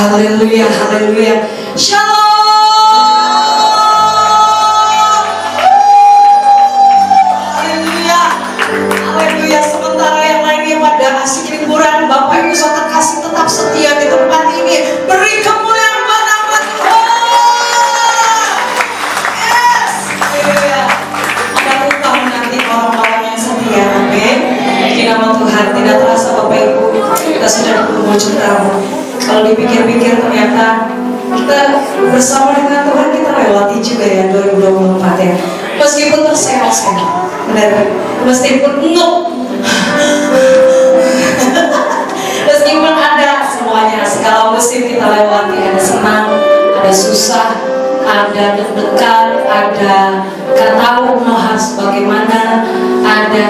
Haleluya, haleluya. Shalom. Haleluya. Haleluya. Sementara yang lainnya pada asik liburan, Bapak Ibu saudara kasih tetap setia di tempat ini. Beri kemuliaan buat nama Tuhan. Yes. Haleluya. Ada upah menanti orang-orang yang setia. Amin. Di nama Tuhan. Tidak terasa Bapak Ibu, kita sudah di penghujung tahun. Kalau dipikir-pikir ternyata kita bersama dengan Tuhan kita lewati juga ya 2024 ya. Meskipun terseok-seok, benar. Meskipun meskipun ada semuanya, segala musim kita lewati. Ada senang, ada susah, ada deg-degan, ada gak tahu mau harus bagaimana, ada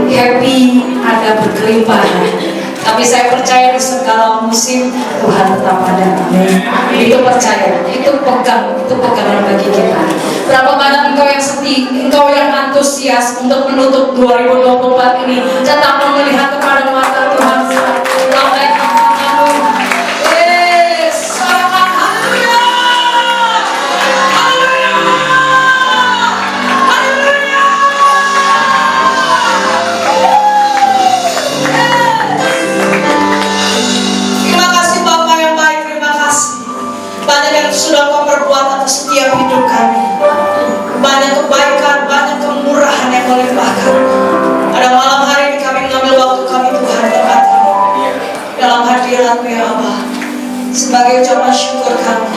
happy, ada berkelimpahan. Tapi saya percaya di segala musim Tuhan tetap ada. Amin. Itu percaya, itu pegangan bagi kita. Berapa banyak engkau yang setia, engkau yang antusias untuk menutup 2024 ini, tetap melihat kepada mata Tuhan. Sudah kau perbuat atas setiap hidup kami. Banyak kebaikan, banyak kemurahan yang melimpahkan. Pada malam hari ini kami mengambil waktu kami Tuhan dekat dalam hadirat-Mu ya Allah. Sebagai ucapan syukur kami.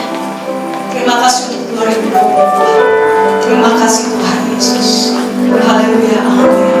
Terima kasih untuk 2024. Terima kasih Tuhan Yesus. Haleluya. Amin.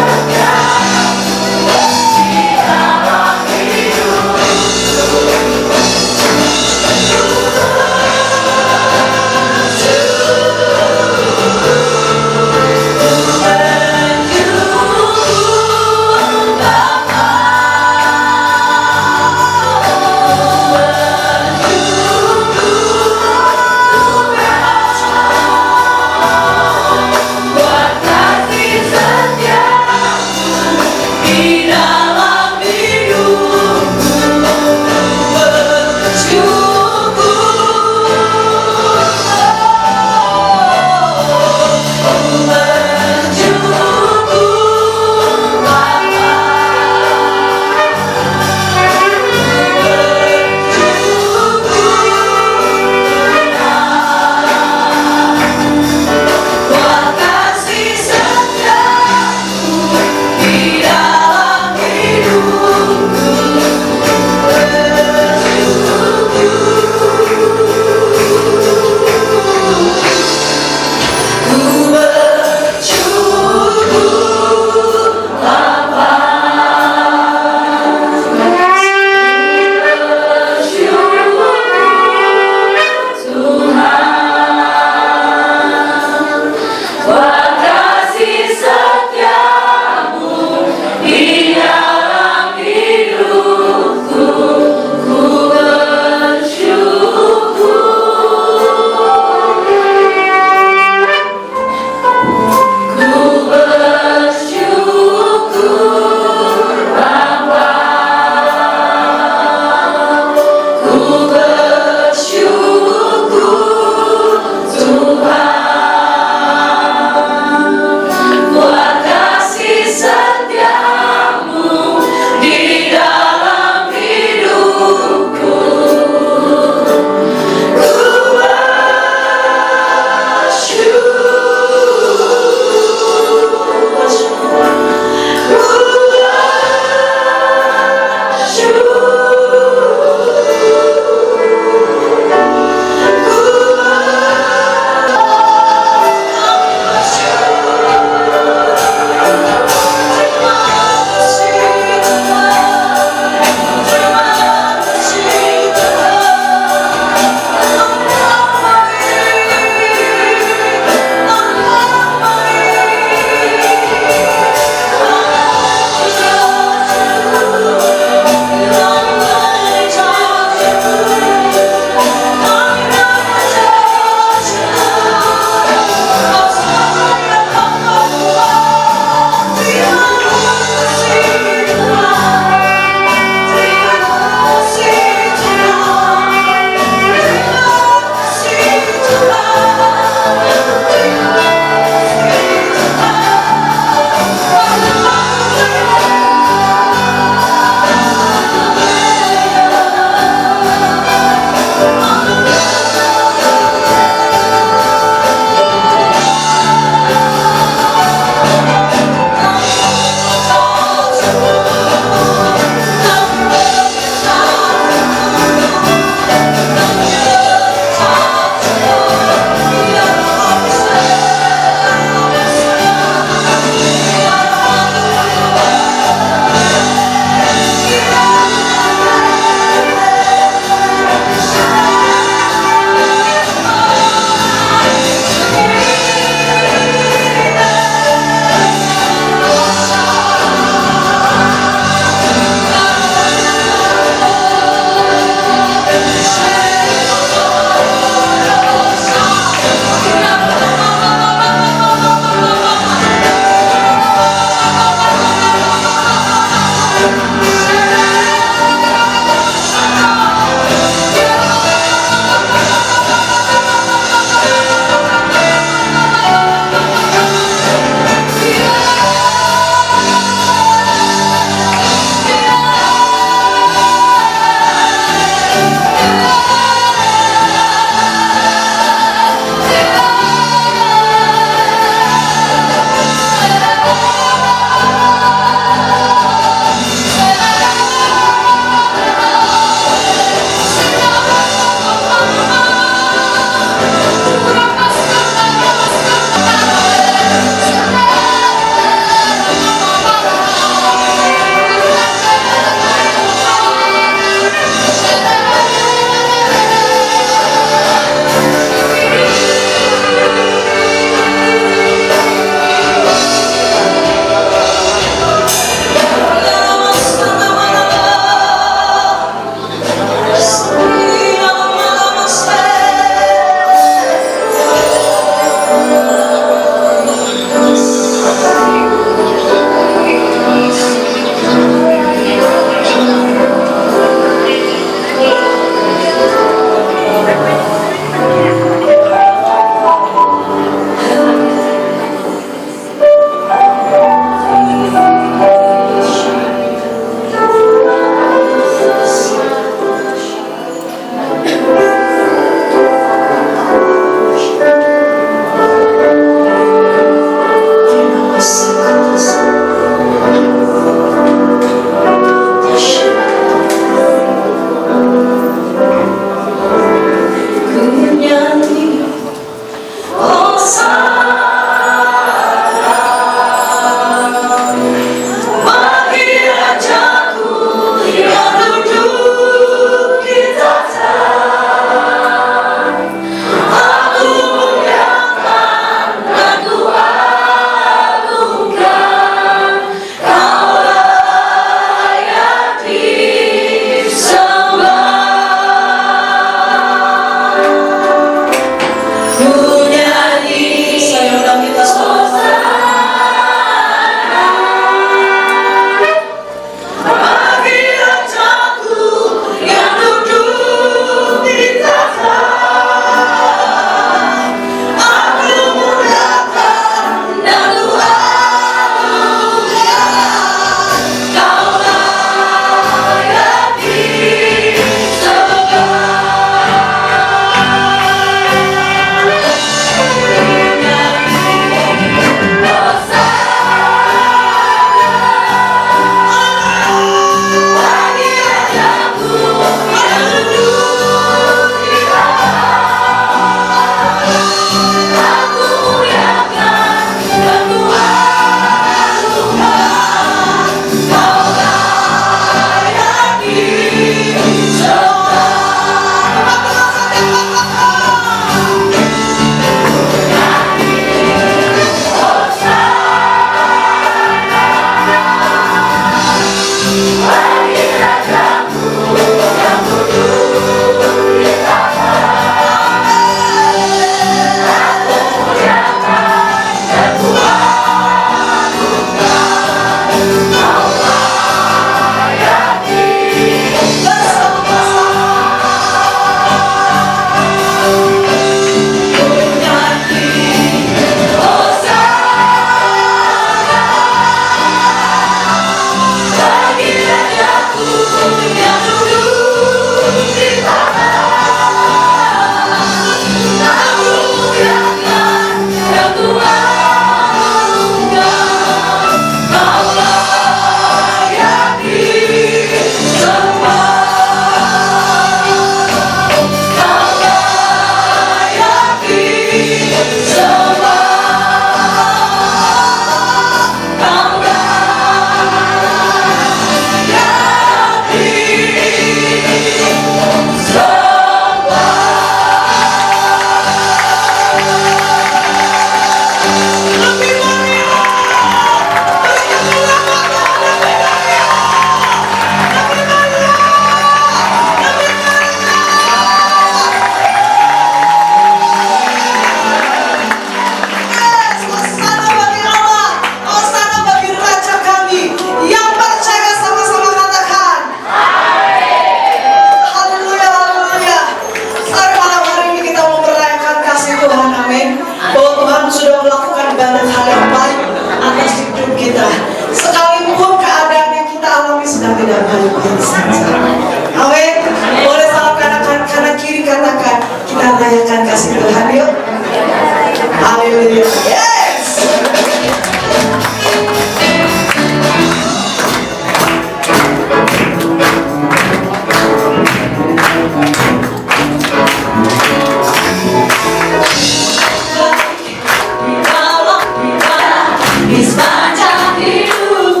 di sepanjang hidupku.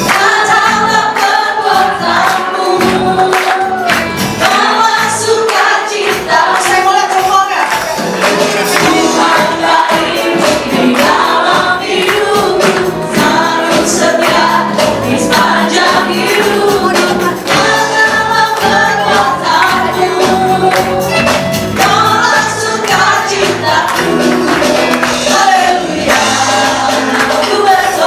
Katalah perbuatanmu, bawa sukacita. Saya boleh semuanya. Tuhan baik di dalam hidupku, selalu setia di sepanjang hidupku. Katalah perbuatanmu, bawa sukacita. Haleluya, ku bersorak.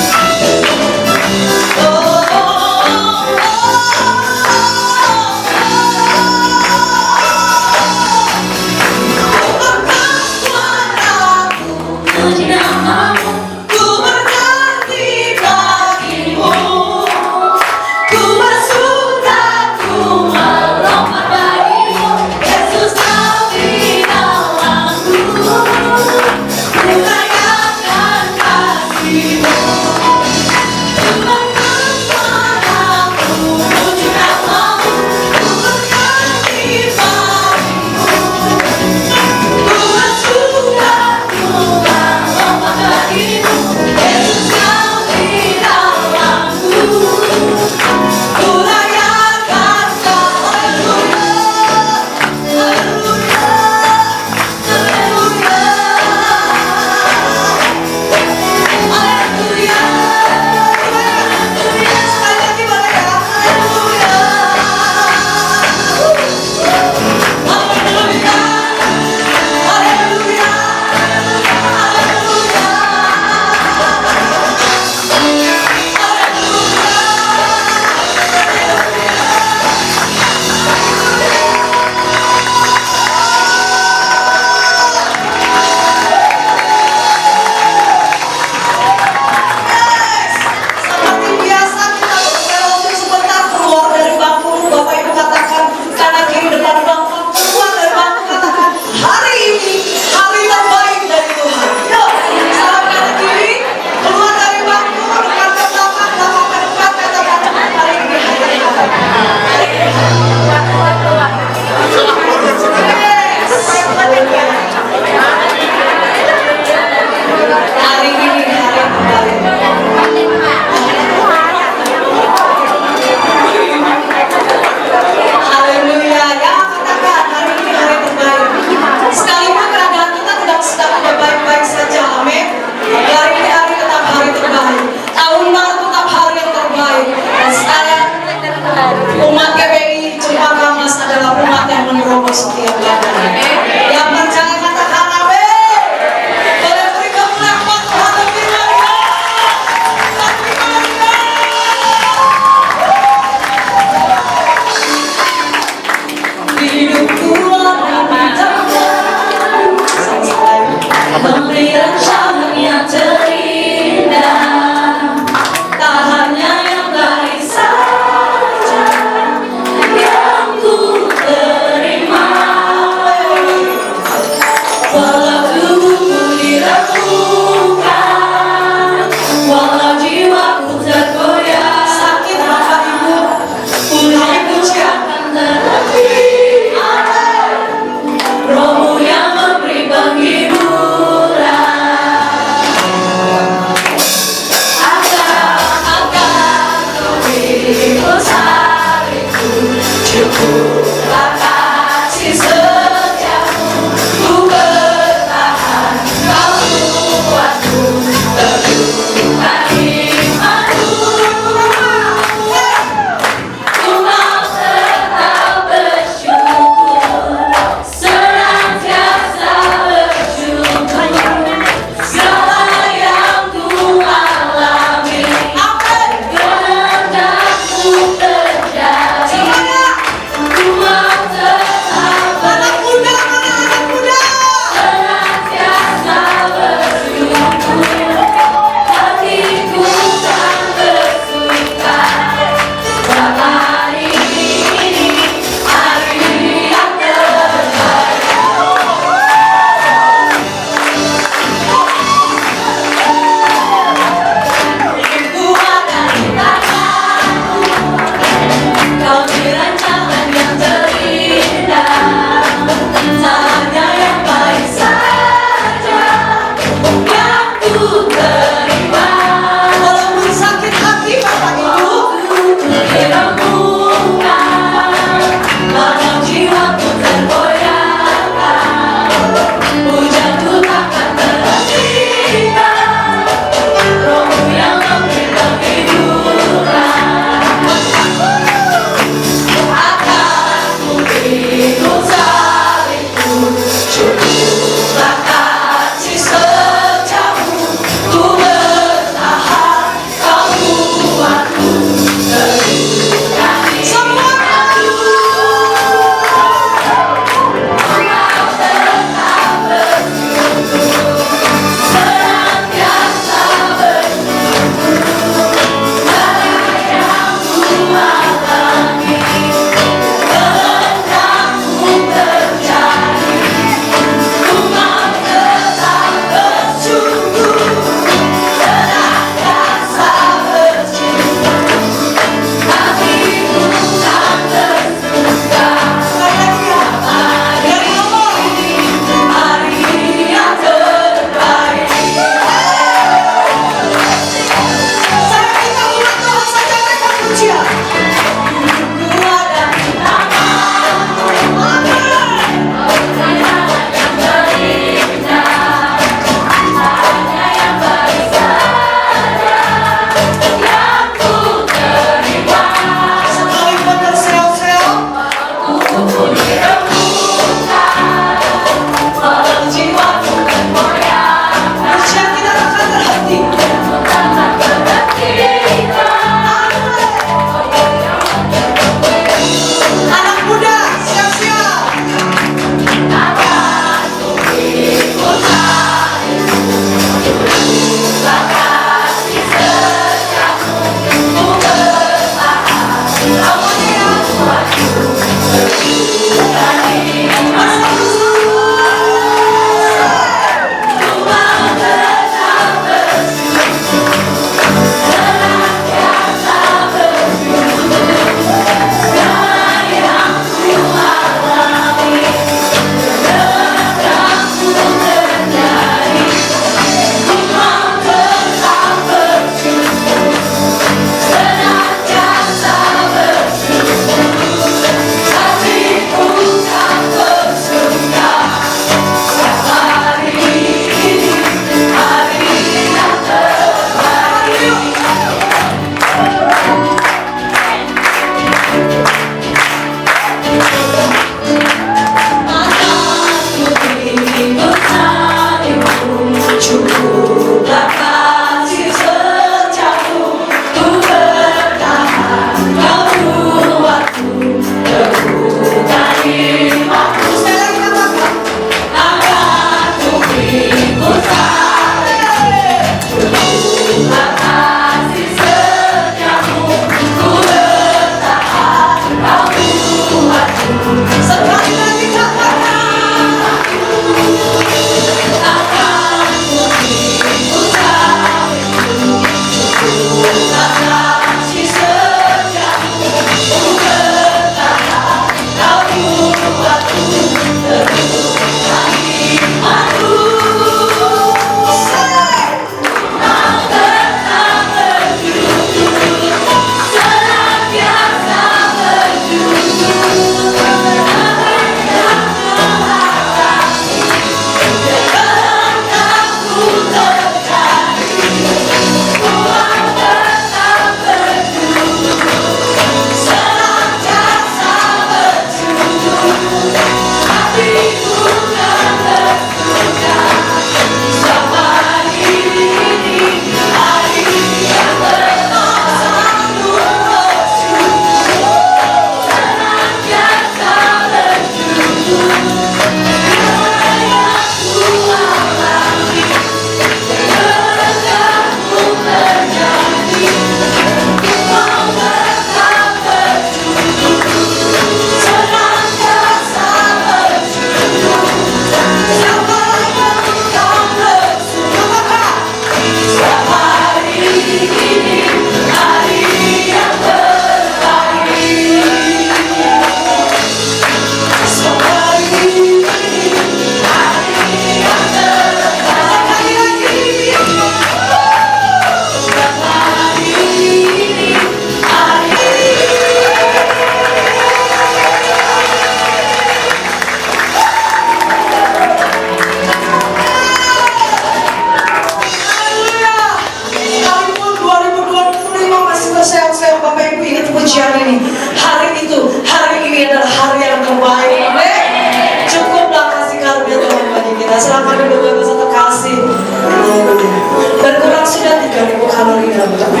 kalori dalam tubuh.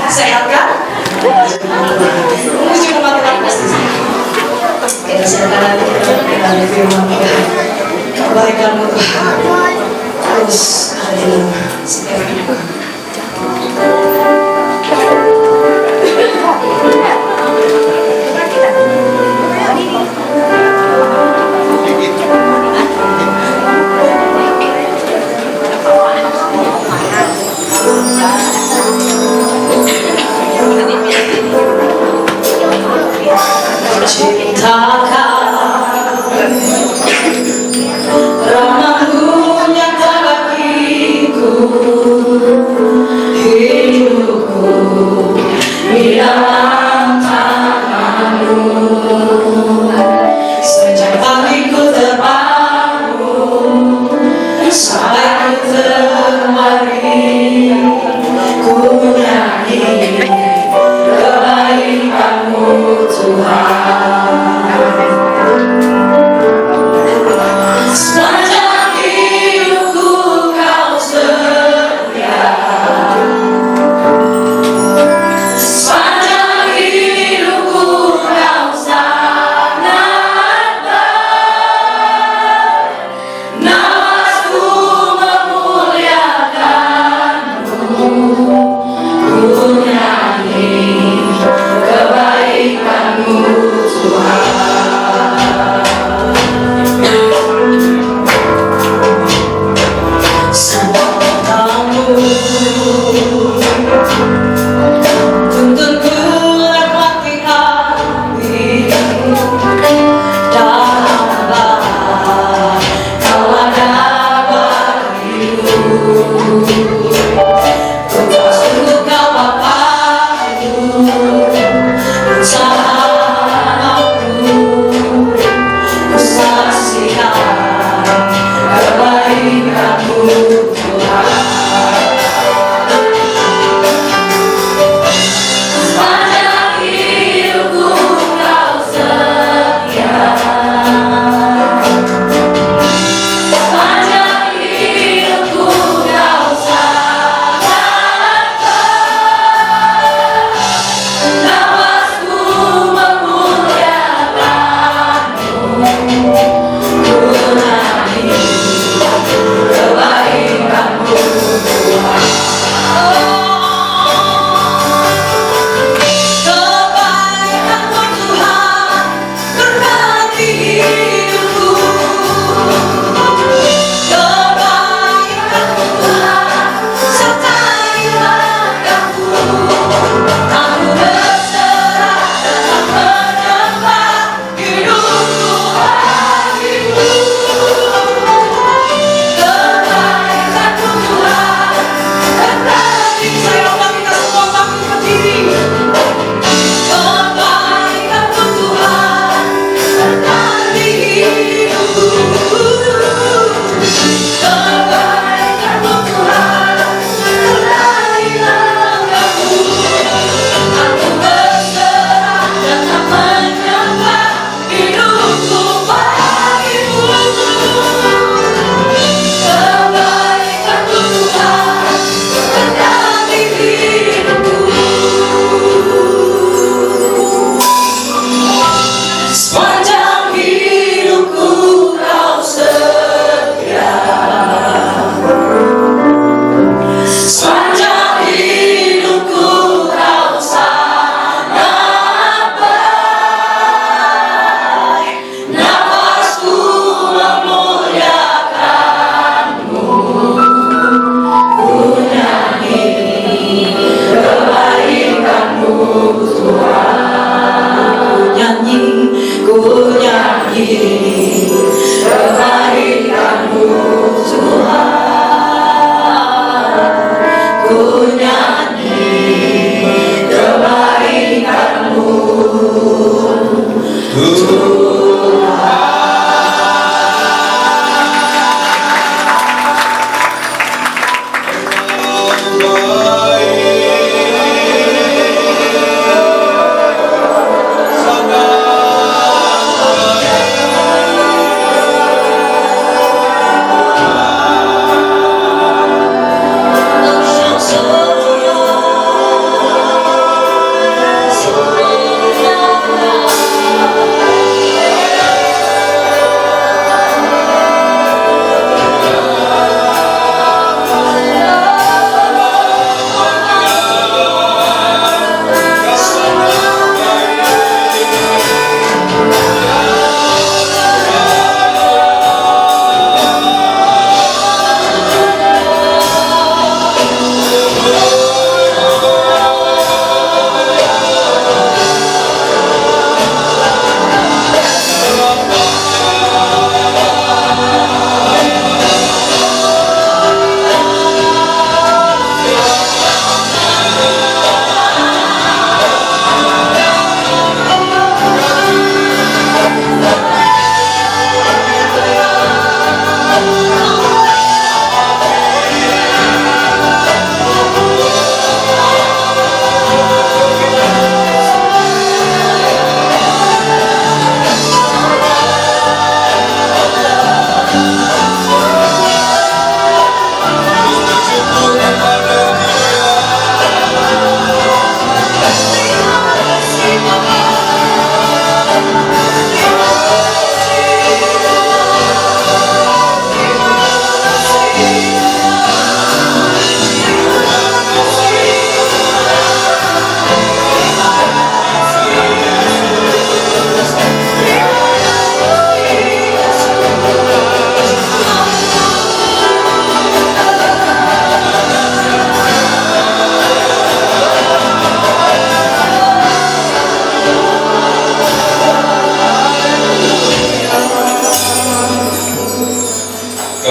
Sehat kan? Mesti mematikan pasti. Kita silakan nanti kita dari firman Tuhan. Kebaikanmu Tuhan terus ada di dalam setiap hidup. Sampai ku termari, ku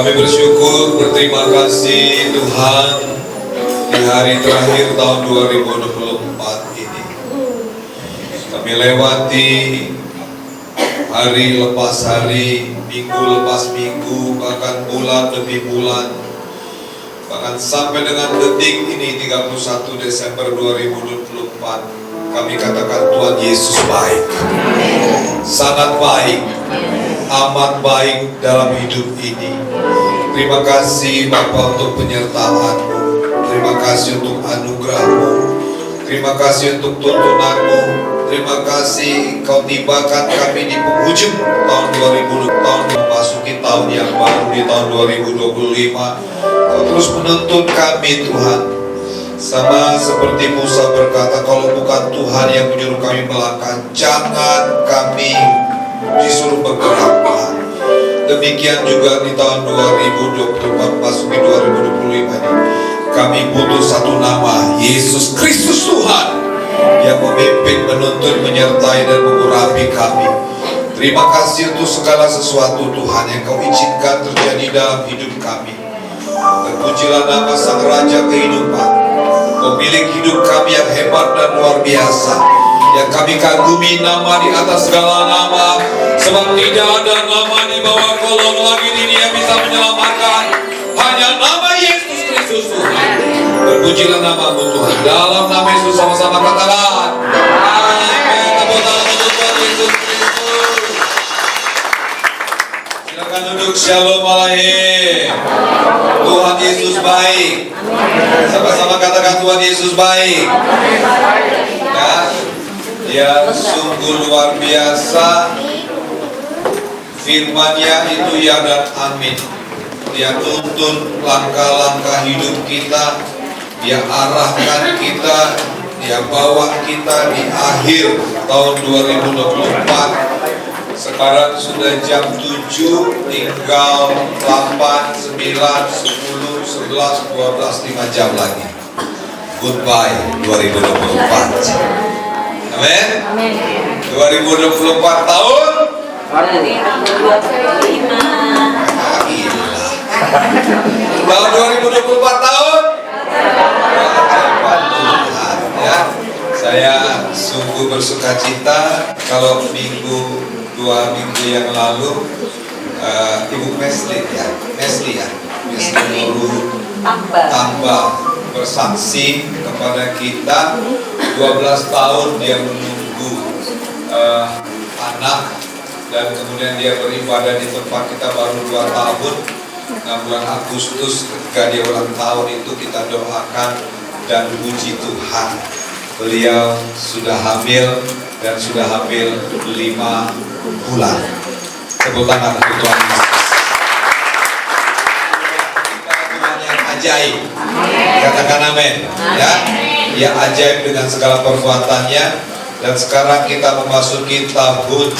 Kami bersyukur, berterima kasih Tuhan di hari terakhir tahun 2024 ini. Kami lewati hari lepas hari, minggu lepas minggu, bahkan bulan demi bulan. Bahkan sampai dengan detik ini 31 Desember 2024. Kami katakan Tuhan Yesus baik, sangat baik, amat baik dalam hidup ini. Terima kasih Bapa untuk penyertaan-Mu, terima kasih untuk anugerah-Mu, terima kasih untuk tuntunan-Mu, terima kasih Kau tibakan kami di penghujung tahun 2020, tahun memasuki tahun yang baru di tahun 2025. Kau terus menuntun kami Tuhan. Sama seperti Musa berkata, kalau bukan Tuhan yang menyuruh kami melangkah, jangan kami disuruh bergerak Tuhan. Demikian juga di tahun 2024 masuki 2025 ini, kami butuh satu nama, Yesus Kristus Tuhan, yang memimpin, menuntun, menyertai dan mengurapi kami. Terima kasih untuk segala sesuatu Tuhan yang Kau izinkan terjadi dalam hidup kami. Terpujilah nama Sang Raja kehidupan, pemilik hidup kami yang hebat dan luar biasa, yang kami kagumi nama di atas segala nama, sebab tidak ada nama di bawah kolong langit ini yang bisa menyelamatkan, hanya nama Yesus Kristus Tuhan. Terpujilah nama-Mu Tuhan. Dalam nama Yesus sama-sama katakan amin. Tepuk tangan untuk Tuhan Yesus Kristus. Silakan duduk. Shalom alaikum. Tuhan Yesus baik. Sama-sama katakan Tuhan Yesus baik. Ya, Dia sungguh luar biasa. Firman-Nya itu ya dan amin. Dia tuntun langkah-langkah hidup kita. Dia arahkan kita. Dia bawa kita di akhir tahun 2024. Sekarang sudah jam 7, tinggal 8, 9, 10, 11, 12, 5 jam lagi. Goodbye 2024. Amin. 2024 tahun 2025. Tahun 2024 tahun ya. Saya sungguh bersuka cita kalau dua minggu yang lalu Ibu Mesli Nurul tambah bersaksi kepada kita 12 tahun dia menunggu anak, dan kemudian dia beribadah di tempat kita baru 2 tahun. Nah, bulan Agustus ketika dia ulang tahun itu kita doakan dan puji Tuhan, beliau sudah hamil dan sudah hamil 5 bulan. Tepuk tangan untuk Tuhan Yesus. Kita Tuhan yang ajaib. Katakan amin. Ya, Dia ajaib dengan segala perbuatannya. Dan sekarang kita memasuki tahun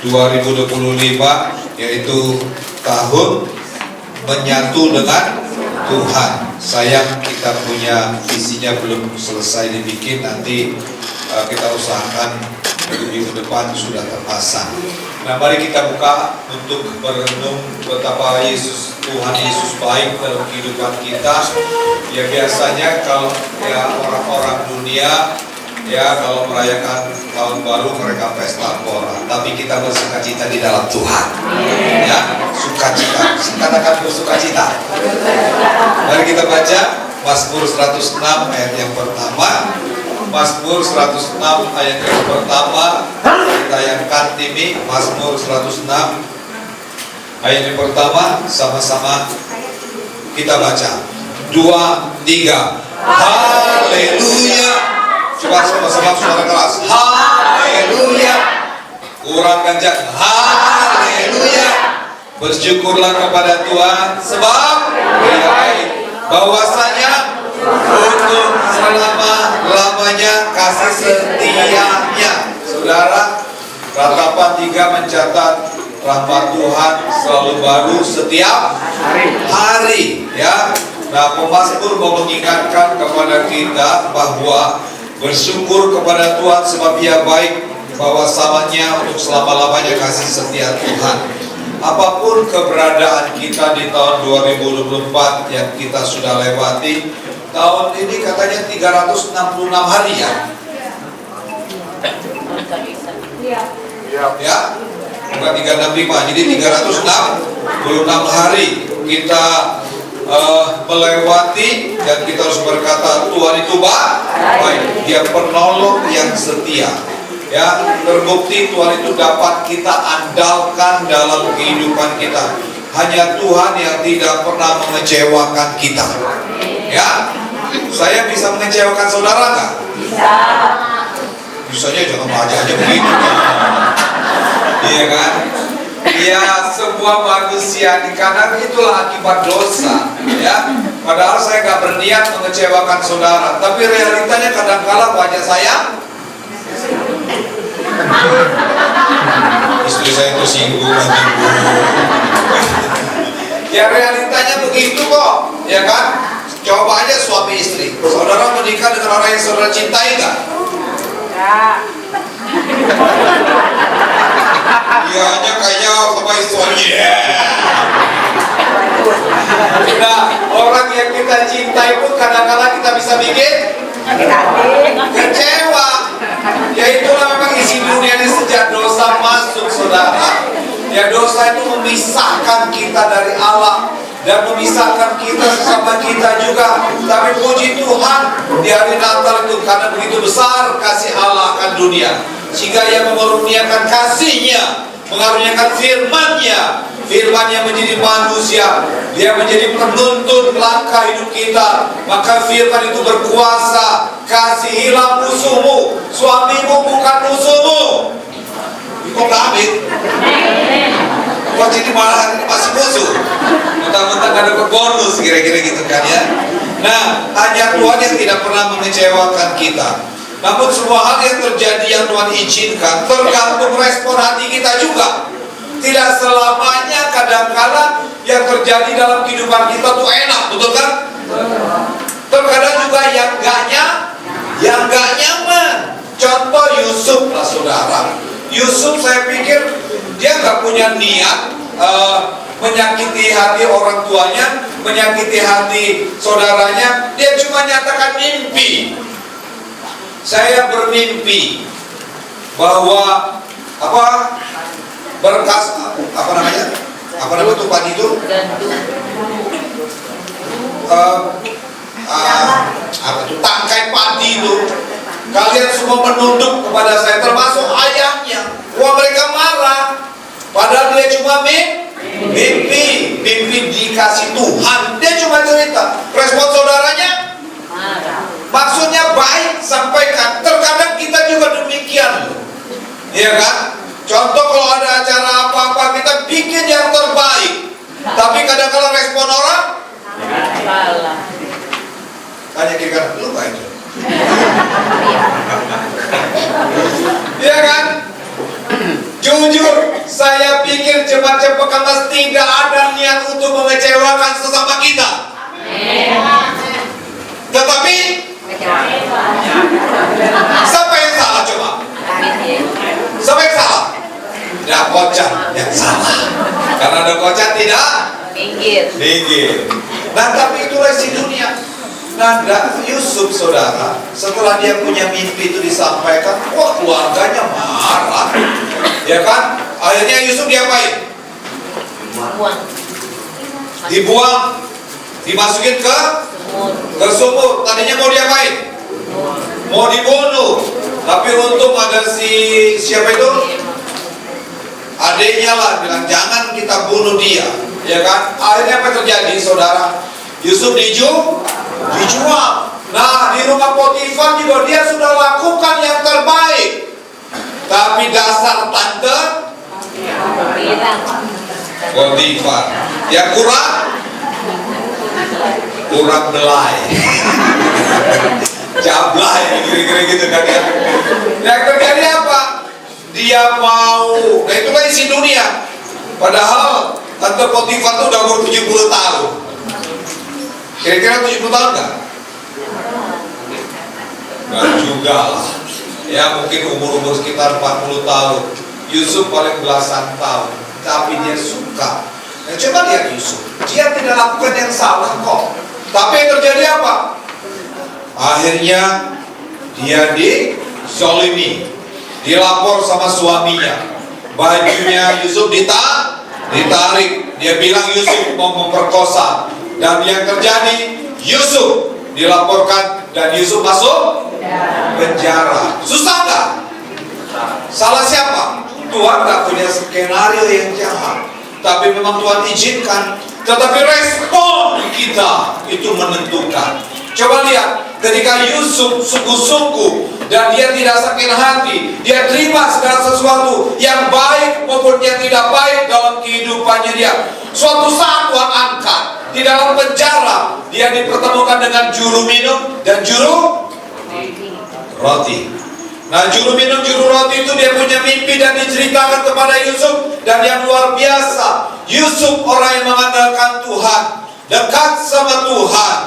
2025, yaitu tahun menyatu dengan Tuhan. Sayang kita punya visinya belum selesai dibikin, nanti kita usahakan minggu depan sudah terpasang. Nah, mari kita buka untuk merenung betapa Tuhan Yesus baik dalam kehidupan kita. Ya, biasanya kalau ya orang-orang dunia ya kalau merayakan tahun baru mereka pesta pora, tapi kita bersukacita di dalam Tuhan. Ya, sukacita. Katakan bersukacita. Mari kita baca Mazmur 106 ayat yang pertama. Mazmur 106 ayat yang pertama kita yang Kartini. Mazmur 106 ayat yang pertama, sama-sama kita baca. 2, 3. Haleluya. Coba sama-sama suara keras. Haleluya. Kurang kencang. Haleluya. Bersyukurlah kepada Tuhan sebab Dia baik, bahwasanya untuk selama-lamanya kasih setianya. Saudara, Ratapan 3 mencatat rahmat Tuhan selalu baru setiap hari. Ya, nah pemazmur mau mengingatkan kepada kita bahwa bersyukur kepada Tuhan sebab Dia baik, bahwasannya untuk selama-lamanya kasih setia Tuhan. apapun keberadaan kita di tahun 2024 yang kita sudah lewati, tahun ini katanya 366 hari ya. Ya, bukan 365, jadi 366 hari kita melewati, dan kita harus berkata Tuhan itu baik, Dia penolong yang setia. Ya, terbukti Tuhan itu dapat kita andalkan dalam kehidupan kita. Hanya Tuhan yang tidak pernah mengecewakan kita. Ya, saya bisa mengecewakan saudara nggak? Bisa. Bisanya jangan aja begitu. Iya kan? Ya, semua manusia, karena itulah akibat dosa. Ya, padahal saya nggak berniat mengecewakan saudara, tapi realitanya kadang-kala wajah saya, istri saya tersinggung nanti. Ya, realitanya begitu kok, ya kan? Coba aja suami istri, saudara menikah dengan orang yang saudara cintai nggak? Ya, hanya kayaknya sama istrinya. Nah, orang yang kita cintai pun kadang-kadang kita bisa bikin kecewa. Ya, itulah memang isi dunia ini sejak dosa masuk, saudara. Ya, dosa itu memisahkan kita dari Allah dan memisahkan kita sesama kita juga. Tapi puji Tuhan, di hari Natal itu karena begitu besar kasih Allah akan dunia, sehingga Ia mengaruniakan kasih-Nya, mengaruniakan firman-Nya. Firman-Nya menjadi manusia, Dia menjadi penuntun langkah hidup kita. Maka firman itu berkuasa. Kasihilah musuhmu, suamimu bukan musuhmu. Kok David? Kok jadi malah ini masih musuh? Mentang-mentang ada bonus, kira-kira gitu kan ya. Nah, hanya Tuhan yang tidak pernah mengecewakan kita. Namun semua hal yang terjadi yang Tuhan izinkan tergantung respon hati kita juga. Tidak selamanya, kadang-kala yang terjadi dalam kehidupan kita tuh enak, betul kan? Terkadang juga yang gak nyaman. Contoh Yusuf lah, saudara. Yusuf, saya pikir dia gak punya niat menyakiti hati orang tuanya, menyakiti hati saudaranya. Dia cuma nyatakan mimpi. Saya bermimpi bahwa berkas apa nama tupan itu tangkai padi itu, kalian semua menunduk kepada saya, termasuk ayahnya. Wah, mereka marah, padahal dia cuma mimpi dikasih Tuhan. Dia cuma cerita. Respon saudaranya maksudnya baik, sampaikan. Terkadang kita juga demikian, iya kan? Contoh, kalau ada acara apa-apa kita bikin yang terbaik, tapi kadang-kadang respon orang hanya kira lu baik. Iya kan? Jujur, saya pikir jemaat Pekamas tidak ada niat untuk mengecewakan sesama kita. Tetapi siapa yang salah coba? Siapa yang salah? Tidak kocan yang salah. Karena ada kocan tidak minggir. Nah, tapi itulah isi dunia. Nah, Yusuf, saudara, setelah dia punya mimpi itu disampaikan, wah, keluarganya marah, ya kan? Akhirnya Yusuf diapain? Dibuang, dimasukin ke sumur. Tadinya mau diapain? Mau dibunuh. Tapi untung ada siapa itu? Adiknya lah bilang, jangan kita bunuh dia, ya kan? Akhirnya apa terjadi, saudara? Yusuf dijual. Nah, di rumah Potifar juga dia sudah lakukan yang terbaik. Tapi dasar tante Potifar yang kurang belai. Jablay, kira-kira gitu kan ya. Yang terjadi apa? Dia mau, nah itulah isi dunia. Padahal tante Potifar itu udah umur 70 tahun. Kira-kira 70 tahun enggak? Enggak juga lah. Ya, mungkin umur sekitar 40 tahun. Yusuf paling belasan tahun. tapi dia suka. Nah, coba lihat Yusuf, dia tidak lakukan yang salah kok. Tapi yang terjadi apa? Akhirnya dia dizolimi, dilapor sama suaminya. Bajunya Yusuf ditarik. Dia bilang Yusuf mau memperkosa. Dan yang terjadi, Yusuf dilaporkan dan Yusuf masuk penjara. Susah nggak? Salah siapa? Tuhan nggak punya skenario yang jahat, tapi memang Tuhan izinkan. Tetapi respon kita itu menentukan. Coba lihat, ketika Yusuf sungguh-sungguh dan dia tidak sakit hati, dia terima segala sesuatu yang baik maupun yang tidak baik dalam kehidupannya dia. Suatu saat Tuhan angkat di dalam penjara, dia dipertemukan dengan juru minum dan juru roti. Nah, juru minum, juru roti itu dia punya mimpi dan diceritakan kepada Yusuf. Dan yang luar biasa, Yusuf orang yang mengandalkan Tuhan, dekat sama Tuhan,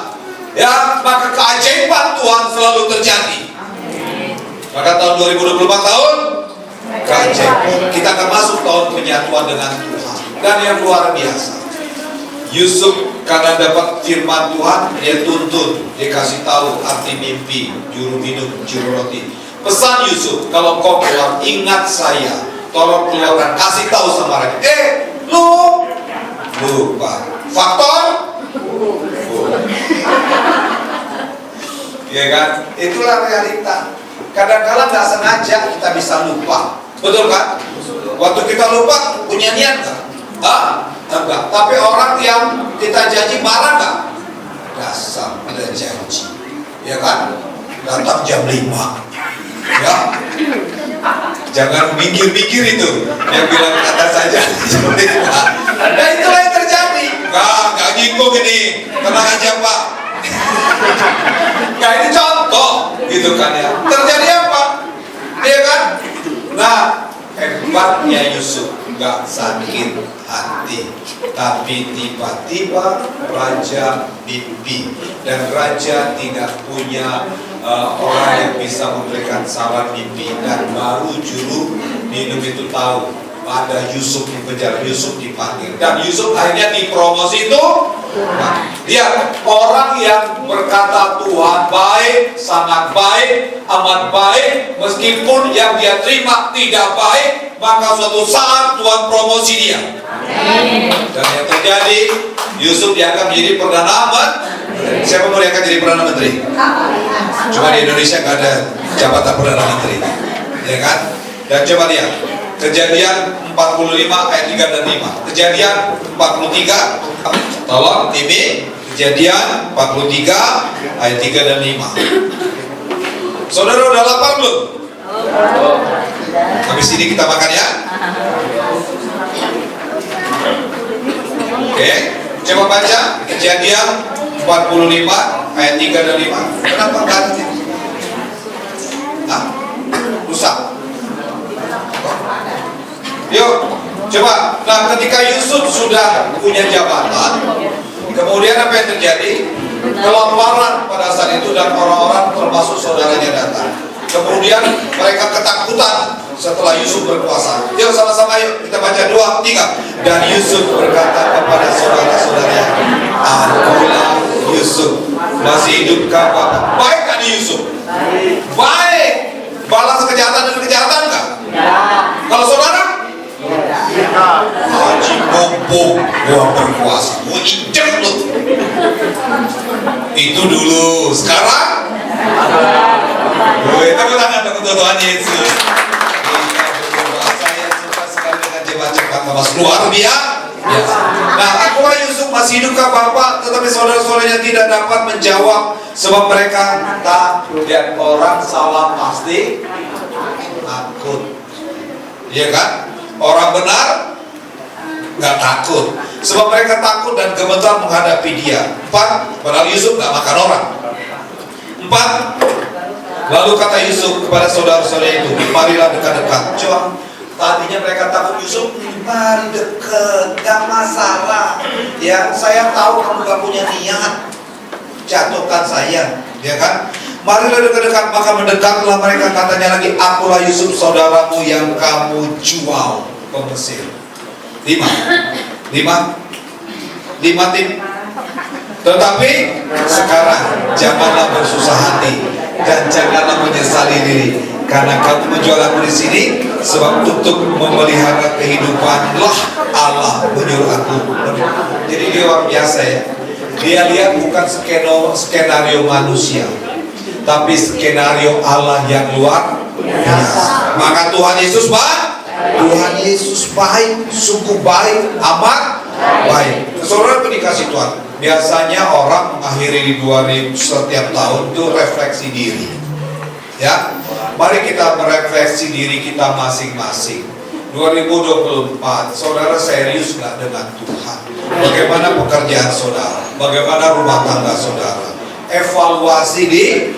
ya, maka keajaiban Tuhan selalu terjadi. Maka tahun 2024 tahun keajaiban. Kita akan masuk tahun penyatuan dengan Tuhan. Dan yang luar biasa, Yusuf karena dapat firman Tuhan, dia tuntun, dia kasih tahu arti mimpi juru minum, juru roti. Pesan Yusuf, kalau kau keluar ingat saya, tolong keluarkan, kasih tahu sama mereka. Lu lupa. Faktor? Ya kan? Itulah realita. Kadang-kadang nggak sengaja kita bisa lupa. Betul kan? Waktu kita lupa, punya niat nggak? Enggak. Tapi orang yang kita janji marah nggak? Dasar ada janji, ya kan? Datang jam 5. Ya, jangan mikir-mikir itu. Yang bilang kata saja. Nah, itulah yang terjadi. Nggak ngikut ini. Tenang aja Pak. Nah, ini contoh, gitu kan ya. Terjadi apa? Iya kan? Nah, hebatnya Yusuf nggak sakit hati, tapi tiba-tiba raja mimpi, dan raja tidak punya orang yang bisa memberikan saran mimpi, dan baru juru minum itu tahu ada Yusuf di penjara, Yusuf dipanggil, dan Yusuf akhirnya dipromosi itu. Nah, lihat, orang yang berkata Tuhan baik, sangat baik, amat baik, meskipun yang dia terima tidak baik, maka suatu saat Tuhan promosi dia. Dan yang terjadi, Yusuf diangkat menjadi Perdana Menteri. Siapa mau diangkat jadi Perdana Menteri? Cuma di Indonesia nggak ada jabatan Perdana Menteri, ya kan? Dan coba lihat Kejadian 45 ayat 3 dan 5. Kejadian 43, tolong ini Kejadian 43 ayat 3 dan 5. Saudara udah lapar belum? Habis ini kita makan ya. Oke, coba baca Kejadian 45 ayat 3 dan 5. Kenapa ganti? Rusak. Yuk, coba. Nah, ketika Yusuf sudah punya jabatan, kemudian apa yang terjadi? Kelaparan pada saat itu, dan orang-orang termasuk saudaranya datang. Kemudian mereka ketakutan setelah Yusuf berkuasa. Yuk sama-sama, yuk kita baca 2, 3. Dan Yusuf berkata kepada saudara-saudaranya, akulah Yusuf, masih hidupkah Bapak? Baik kan Yusuf? Baik. Balas kejahatan dengan kejahatan enggak? Kalau saudara? Haji mumpung gua berkuasa, gua injek lu. Itu dulu. Sekarang tepuk tangan untuk Tuhan Yesus. Saya suka sekali dengan cepat-cepat Mas, luar biasa. Nah, akulah Yusuf, masih hidupkah Bapak? Tetapi saudara-saudaranya tidak dapat menjawab, sebab mereka takut. Dan orang salah pasti takut, iya kan? Orang benar nggak takut, sebab mereka takut dan gemetar menghadapi dia. 4, padahal Yusuf nggak makan orang. 4, lalu kata Yusuf kepada saudara-saudara itu, marilah dekat-dekat. Coba, tadinya mereka takut Yusuf, mari dekat, gak masalah. Ya, saya tahu kamu gak punya niat jatuhkan saya, ya kan? Marilah dekat-dekat. Maka mendekatlah mereka, katanya lagi, akulah Yusuf saudaramu yang kamu jual ke Mesir. 5 tim. Tetapi sekarang janganlah bersusah hati dan janganlah menyesali diri, karena kamu menjual aku di sini, sebab untuk memelihara kehidupanlah Allah menyuruh aku. Jadi dia luar biasa ya. Dia lihat bukan skenario manusia, tapi skenario Allah yang luar biasa. Maka Tuhan Yesus baik, sungguh baik, amat baik. Saudara itu dikasih Tuhan. Biasanya orang mengakhiri di 2000 setiap tahun itu refleksi diri. Ya, mari kita merefleksi diri kita masing-masing. 2024, saudara serius nggak dengan Tuhan? Bagaimana pekerjaan saudara? Bagaimana rumah tangga saudara? Evaluasi diri.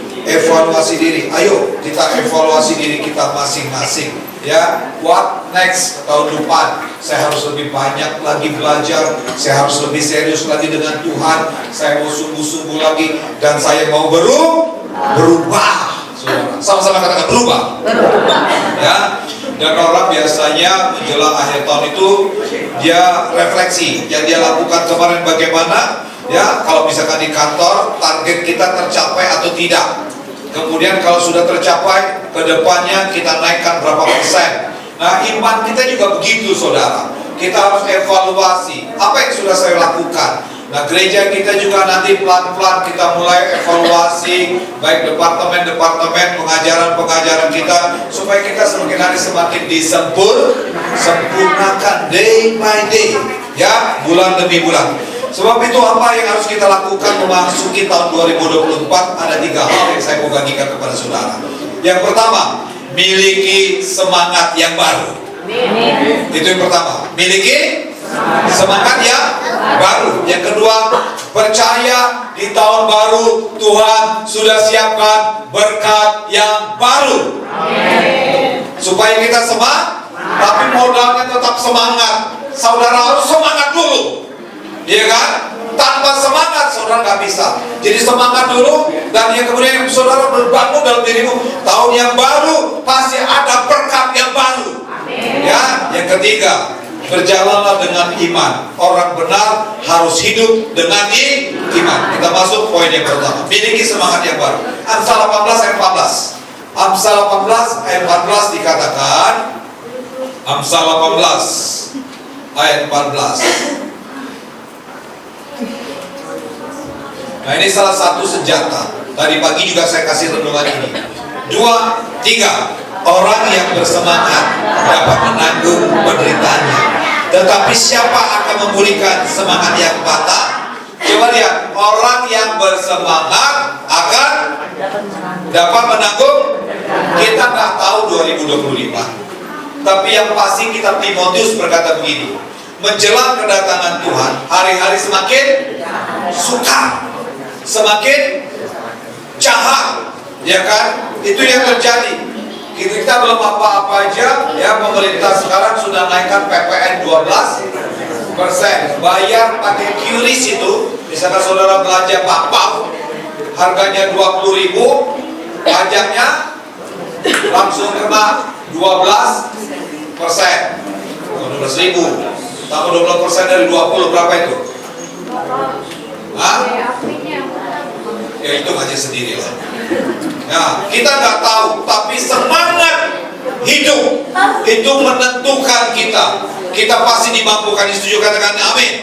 Ayo kita evaluasi diri kita masing-masing. Ya, what next tahun depan? Saya harus lebih banyak lagi belajar. Saya harus lebih serius lagi dengan Tuhan. Saya mau sungguh-sungguh lagi, dan saya mau berubah. Sama-sama katakan berubah. Ya, dan orang biasanya menjelang akhir tahun itu dia refleksi yang dia lakukan kemarin bagaimana. Ya, kalau misalkan di kantor target kita tercapai atau tidak. Kemudian kalau sudah tercapai, ke depannya kita naikkan berapa persen. Nah, iman kita juga begitu saudara. Kita harus evaluasi apa yang sudah saya lakukan. Nah, gereja kita juga nanti pelan-pelan kita mulai evaluasi, baik departemen-departemen, pengajaran-pengajaran kita, supaya kita semakin hari semakin disempurnakan day by day, ya, bulan demi bulan. Sebab itu apa yang harus kita lakukan memasuki tahun 2024? Ada 3 hal yang saya mau bagikan kepada saudara. Yang pertama, miliki semangat yang baru. Itu yang pertama, miliki semangat yang baru. Yang kedua, percaya di tahun baru Tuhan sudah siapkan berkat yang baru. Supaya kita semangat, tapi modalnya tetap semangat. Saudara harus semangat dulu. Iya kan? Tanpa semangat saudara nggak bisa. Jadi semangat dulu, dan yang kemudian saudara berbangun dalam dirimu. Tahun yang baru pasti ada berkat yang baru. Ya, yang ketiga, berjalanlah dengan iman. Orang benar harus hidup dengan iman. Kita masuk poin yang pertama. Miliki semangat yang baru. Amsal 18 ayat 14. Amsal 18 ayat 14 dikatakan. Amsal 18 ayat 14. Nah, ini salah satu senjata. Tadi pagi juga saya kasih renungan ini. 2, 3. Orang yang bersemangat dapat menanggung penderitaannya, tetapi siapa akan memulihkan semangat yang patah? Coba lihat, orang yang bersemangat akan dapat menanggung. Kita nggak tahu 2025, tapi yang pasti kitab Timotius berkata begini: menjelang kedatangan Tuhan, hari-hari semakin sukar, semakin jahat, ya kan? Itu yang terjadi. Kita belum apa-apa aja, ya. Pemerintah sekarang sudah naikkan PPN 12%. Bayar pakai QRIS itu, misalkan saudara belanja bakpao, harganya 20.000, pajaknya langsung kena 12%. 12.000. Tambah 20% dari 20, berapa itu? Hah? Ya, itu aja sendiri lah. Nah, kita nggak tahu, tapi semangat hidup itu menentukan kita. Kita pasti dimampukan. Setuju, katakan amin.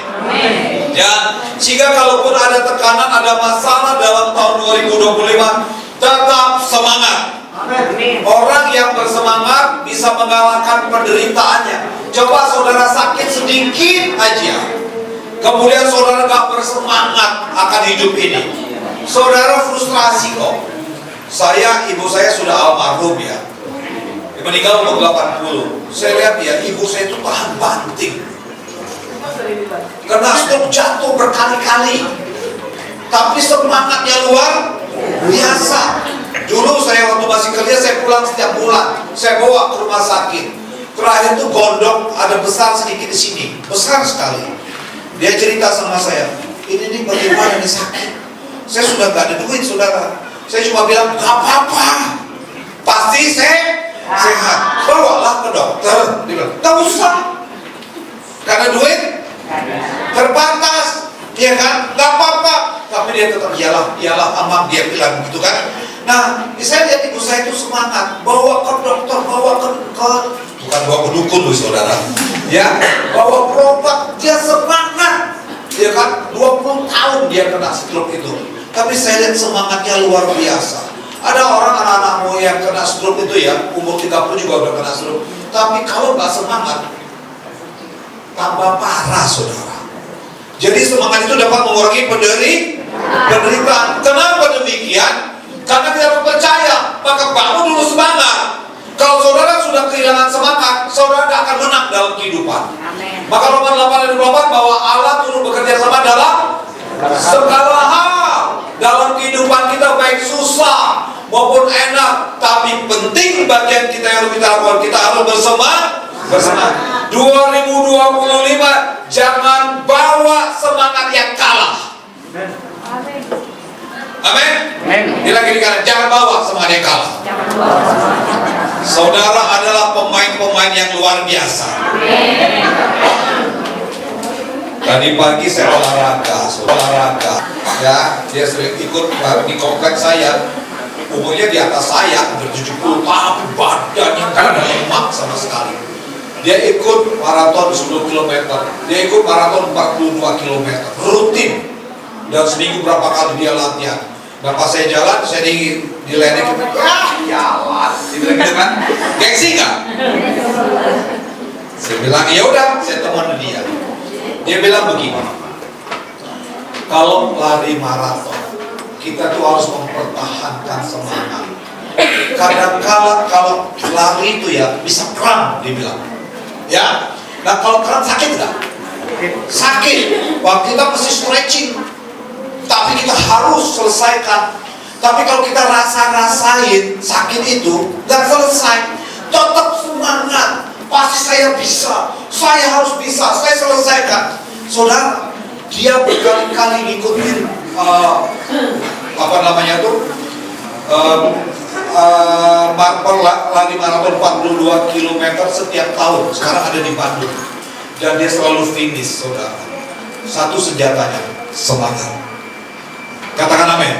Ya, sehingga kalaupun ada tekanan, ada masalah dalam tahun 2025, tetap semangat. Orang yang bersemangat bisa mengalahkan penderitaannya. Coba saudara sakit sedikit aja, kemudian saudara gak bersemangat akan hidup ini, saudara frustrasi kok. Ibu saya sudah almarhum ya, meninggal umur 80. Saya lihat ya, ibu saya itu tahan banting, kena stroke, jatuh berkali-kali, tapi semangatnya luar biasa. Dulu saya waktu masih kerja, saya pulang setiap bulan, saya bawa ke rumah sakit. Terakhir tuh gondok ada besar sedikit di sini, besar sekali. Dia cerita sama saya, ini bagaimana nih sakit. Saya sudah gak ada duit saudara. Saya cuma bilang, gak apa-apa, pasti saya sehat. Bawalah ke dokter. Dia bilang, gak usah, Karena duit terbatas, ya kan? Gak apa-apa, tapi dia tetap iyalah amang, dia bilang gitu kan. Nah, saya lihat ibu saya itu semangat, bawa ke dokter, bawa ke bukan bawa ke dukun loh saudara, ya, bawa berobat, dia semangat, ya kan? 20 tahun dia kena stroke itu, tapi saya lihat semangatnya luar biasa. Ada orang anak-anakmu yang kena stroke itu ya, umur 30 juga udah kena stroke, tapi kalau nggak semangat, tambah parah saudara. Jadi semangat itu dapat mengurangi penderitaan. Kenapa demikian? Karena kita percaya, maka bangun dulu semangat. Kalau saudara sudah kehilangan semangat, saudara tidak akan menang dalam kehidupan. Amin. Maka Roma 8:28 bahwa Allah turut bekerja sama dalam segala hal dalam kehidupan kita, baik susah maupun enak. Tapi penting bagian kita yang harus kita lakukan, kita harus bersemangat. 2025 jangan bawa semangat yang kalah. Amin. Dia lagi dikatakan jangan bawa semangat yang kalah. Saudara adalah pemain-pemain yang luar biasa. Tadi pagi saya olahraga, ya, dia sering ikut di kompleks saya. Umurnya di atas saya, hampir 70, tapi badannya kan ada lemak sama sekali. Dia ikut maraton 10 km, dia ikut maraton 42 km, rutin. Dan seminggu berapa kali dia latihan. Nah pas saya jalan, saya diledekin, jalan, dibilang gitu kan, gengsi nggak? Saya bilang, ya udah, saya teman dia. Dia bilang begini, kalau lari maraton, kita tuh harus mempertahankan semangat. Kadang-kala kalau lari itu ya bisa kram, dia bilang. Ya, nah kalau kram sakit nggak? Sakit. Wah, kita mesti stretching. Tapi kita harus selesaikan. Tapi kalau kita rasain sakit itu nggak selesai, tetap semangat. Pasti saya bisa, saya harus bisa, saya selesaikan. Saudara, dia berkali-kali ngikutin lari maraton 42 km setiap tahun. Sekarang ada di Bandung. Dan dia selalu finish, saudara. Satu senjatanya, semangat. Katakan amin.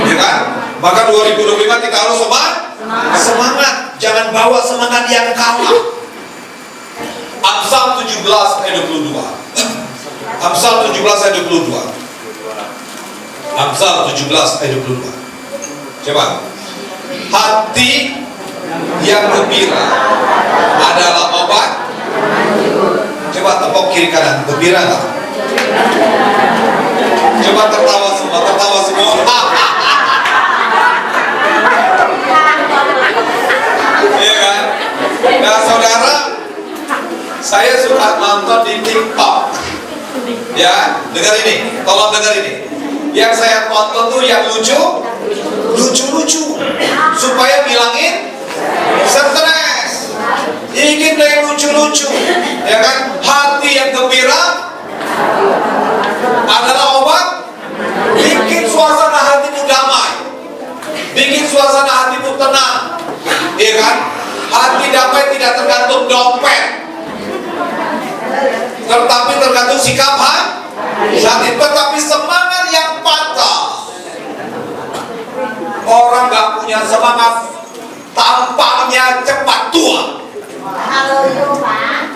Ya kan? Maka 2025 kita harus semangat. Jangan bawa semangat yang kalah. Amsal 17 ayat 22. Amsal 17 ayat 22. Amsal 17 ayat 22. Coba. Hati yang gembira adalah obat. Coba tepuk kiri kanan, gembira nggak? Coba tertawa semua. Iya kan? Nah saudara, saya suka nonton di TikTok. Ya, dengar ini, tolong dengar ini. Yang saya tonton tuh yang lucu, supaya bilangin stres. Ingin yang lucu-lucu, ya kan? Hati yang gembira adalah obat. Bikin suasana hatimu damai, bikin suasana hatimu tenang, ya kan? Hati damai tidak tergantung dompet, tetapi tergantung sikap hati. Tetapi semangat yang patah, orang gak punya semangat tampaknya cepat tua.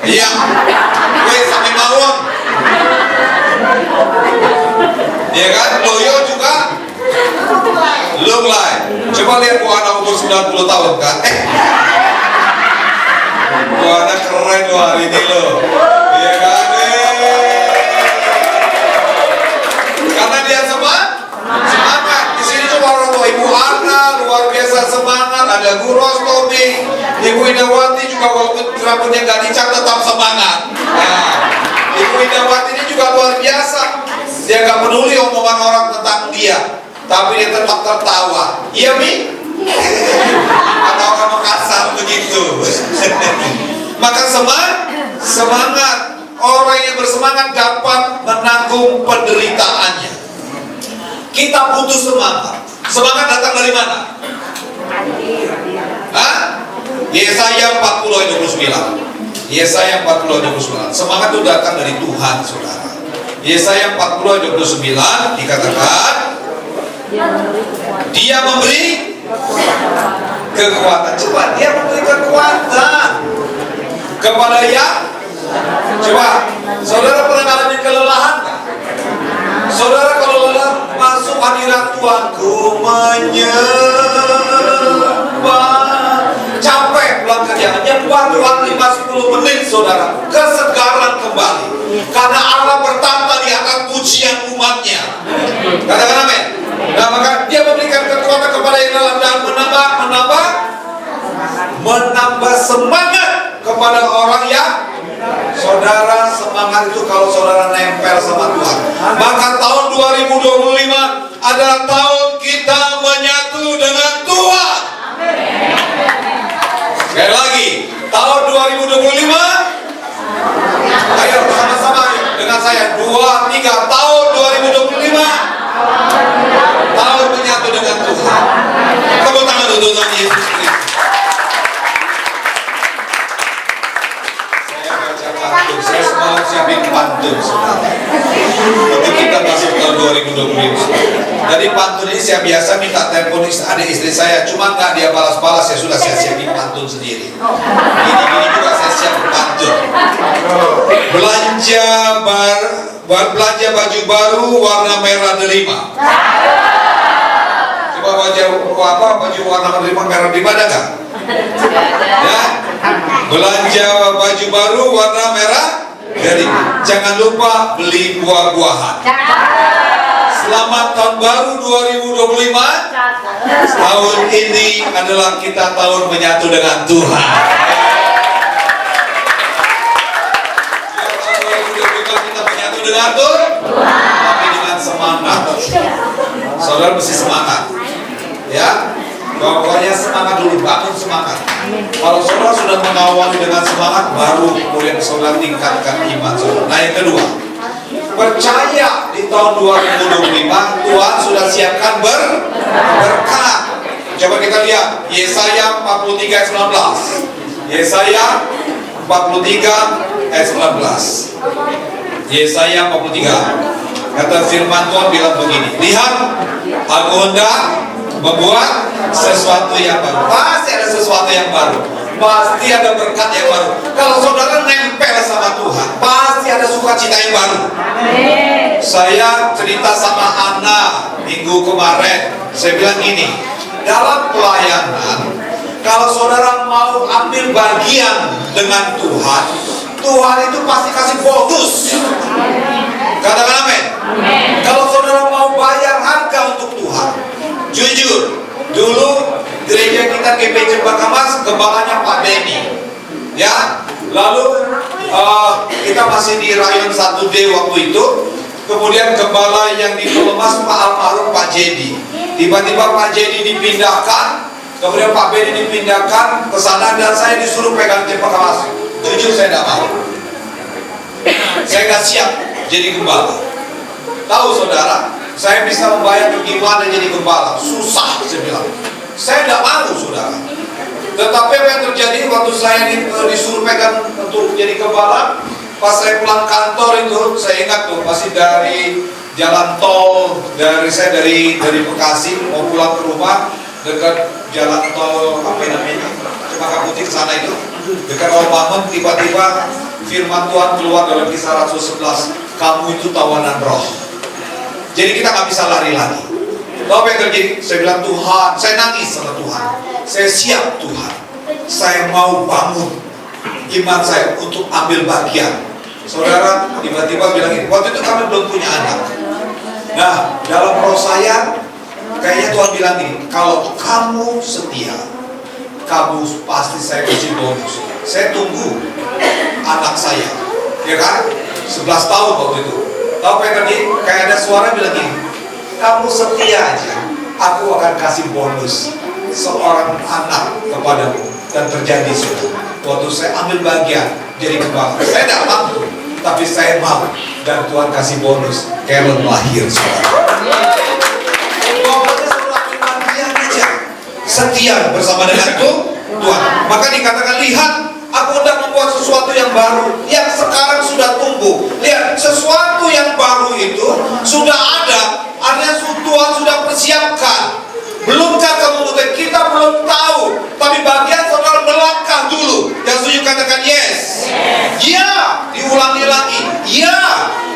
Iya, gue sampai mawon. Ya kan, loyo juga look like. Coba lihat Bu Ana umur 90 tahun kan. Bu Ana keren loh hari ini loh. Ya kan. Karena dia semangat. Di sini cuma orang tua Ibu Ana luar biasa semangat. Ada Bu Rostomi, Ibu Indawati juga walaupun rambutnya nggak dicat tetap semangat. Nah, Ibu Indawati ini juga luar biasa. Dia gak peduli omongan orang tentang dia, tapi dia tetap tertawa. Iya Mi? Atau orang Makassar begitu. Maka semangat. Orang yang bersemangat dapat menanggung penderitaannya. Kita butuh semangat. Semangat datang dari mana? Hah? Yesaya 40 ayat 29. Yesaya 40 ayat 29. Semangat itu datang dari Tuhan, saudara. Yesaya 40 ayat 29 dikatakan, Dia memberi kekuatan. Coba, Dia memberi kekuatan kepada yang, coba, saudara pernah mengalami kelelahan nggak? Saudara kalau lelah masuk hadirat Tuhan, ku menyembah, capek pulang kerja, nyembah Tuhan 5-10 menit, saudara, kesegaran kembali. Karena Allah bertata di atas pujian umatnya. Katakan amin. Nah, maka Dia memberikan kekuatan kepada yang dalam dan menambah semangat kepada orang yang, saudara, semangat itu kalau saudara nempel sama Tuhan. Maka tahun 2025 adalah tahun kita menyatu dengan Tuhan. Sekali lagi, tahun 2025, ayo sama-sama dengan saya, 2, 3, tahun 2025, tahun menyatu dengan Tuhan. Tepuk tangan untuk Tuhan Yesus Kristus. Saya mau siapin pantun, saudara, untuk kita masuk tahun 2025. Jadi pantun ini saya biasa minta telepon adik istri saya, cuma nggak dia balas-balas, ya sudah saya siapin pantun sendiri. Gini juga saya siapin pantun. Belanja baju baru warna merah delima. Coba baju warna merah delima ada nggak? Ya, belanja baju baru warna merah delima. Jangan lupa beli buah-buahan. Selamat tahun baru 2025. Tahun ini adalah kita tahun menyatu dengan Tuhan. Tahun 2025 kita menyatu dengan Tuhan, tapi dengan semangat. Saudara mesti semangat, ya. Pokoknya semangat dulu, bangun semangat. Kalau saudara sudah mengawali dengan semangat, baru kemudian saudara tingkatkan iman saudara. Nah, yang kedua, percaya di tahun 2025 Tuhan sudah siapkan berkat. Coba kita lihat Yesaya 43 ayat 19. Yesaya 43 ayat 19. Yesaya 43. Kata firman Tuhan bilang begini, lihat, aku hendak membuat sesuatu yang baru. Pasti ada sesuatu yang baru. Pasti ada berkat yang baru. Kalau saudara nempel sama Tuhan, pasti ada sukacita yang baru. Saya cerita sama Ana minggu kemarin. Saya bilang gini, dalam pelayanan, kalau saudara mau ambil bagian dengan Tuhan, Tuhan itu pasti kasih bonus. Katakan amin. Kalau saudara mau bayar harga untuk Tuhan, jujur, dulu gereja kita GP Cempaka Mas, gembalanya Pak Denny, ya. Lalu kita masih di rayon 1D waktu itu. Kemudian gembala yang di Pelemas Pak almarhum Pak Jedi. Tiba-tiba Pak Jedi dipindahkan, kemudian Pak Bedi dipindahkan ke sana dan saya disuruh pegang Cempaka Mas. Jujur saya tidak mau. Saya nggak siap jadi gembala. Tahu saudara, saya bisa membayar gimana jadi gembala? Susah, saya bilang. Saya tidak mau, saudara. Tetapi apa yang terjadi waktu saya disuruh pegang untuk jadi gembala, pas saya pulang kantor itu, saya ingat tuh, pasti dari jalan tol, saya dari Bekasi mau pulang ke rumah, dekat jalan tol apa namanya, Cempaka Putih sana itu, dekat Romangun, tiba-tiba firman Tuhan keluar dalam Kisah Rasul 11, kamu itu tawanan roh. Jadi kita nggak bisa lari lagi. Tahu apa yang terjadi? Saya bilang Tuhan, saya nangis sama Tuhan. Saya siap Tuhan. Saya mau bangun iman saya untuk ambil bagian. Saudara tiba-tiba bilang ini, waktu itu kami belum punya anak. Nah, dalam roh saya, kayaknya Tuhan bilang ini, kalau kamu setia, kamu pasti saya kasih bonus. Saya tunggu anak saya, ya kan? 11 tahun waktu itu. Tahu apa yang terjadi? Kayak ada suara bilang gini, kamu setia aja, aku akan kasih bonus seorang anak kepadamu. Dan terjadi sudah. Waktu saya ambil bagian jadi gembala, saya tidak mampu, tapi saya mau. Dan Tuhan kasih bonus, Karen lahir, saudara. Pokoknya saudara bagian aja, setia bersama dengan Tuhan. Maka dikatakan, lihat, Aku hendak membuat sesuatu yang baru, yang sekarang sudah tumbuh. Lihat, sesuatu yang baru itu sudah ada, artinya Tuhan sudah persiapkan. Belumkah kamu mengetahui? Kita belum tahu, tapi bagian saudara melangkah dulu. Yang setuju katakan yes. Ya, diulangi lagi. Ya,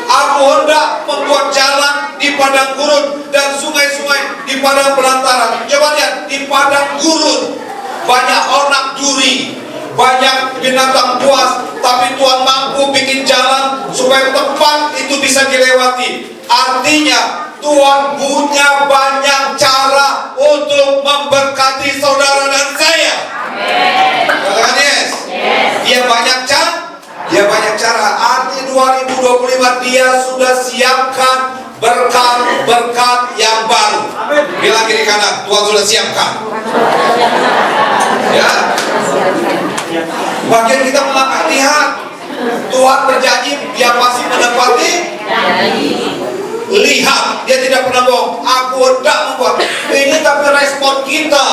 aku hendak membuat jalan di padang gurun dan sungai-sungai di padang belantara. Coba lihat, di padang gurun banyak onak duri, banyak binatang buas, tapi Tuhan mampu bikin jalan supaya tempat itu bisa dilewati. Artinya Tuhan punya banyak cara untuk memberkati saudara dan saya. Katakan yes. Dia banyak cara. Dia banyak cara. Arti 2025 dia sudah siapkan berkat-berkat yang baru. Bilang kiri kanan, Tuhan sudah siapkan. Ya. Bagian kita melangkah, lihat, Tuhan berjanji dia pasti menepati. Lihat, dia tidak pernah bohong. Aku hendak membuat ini, tapi respon kita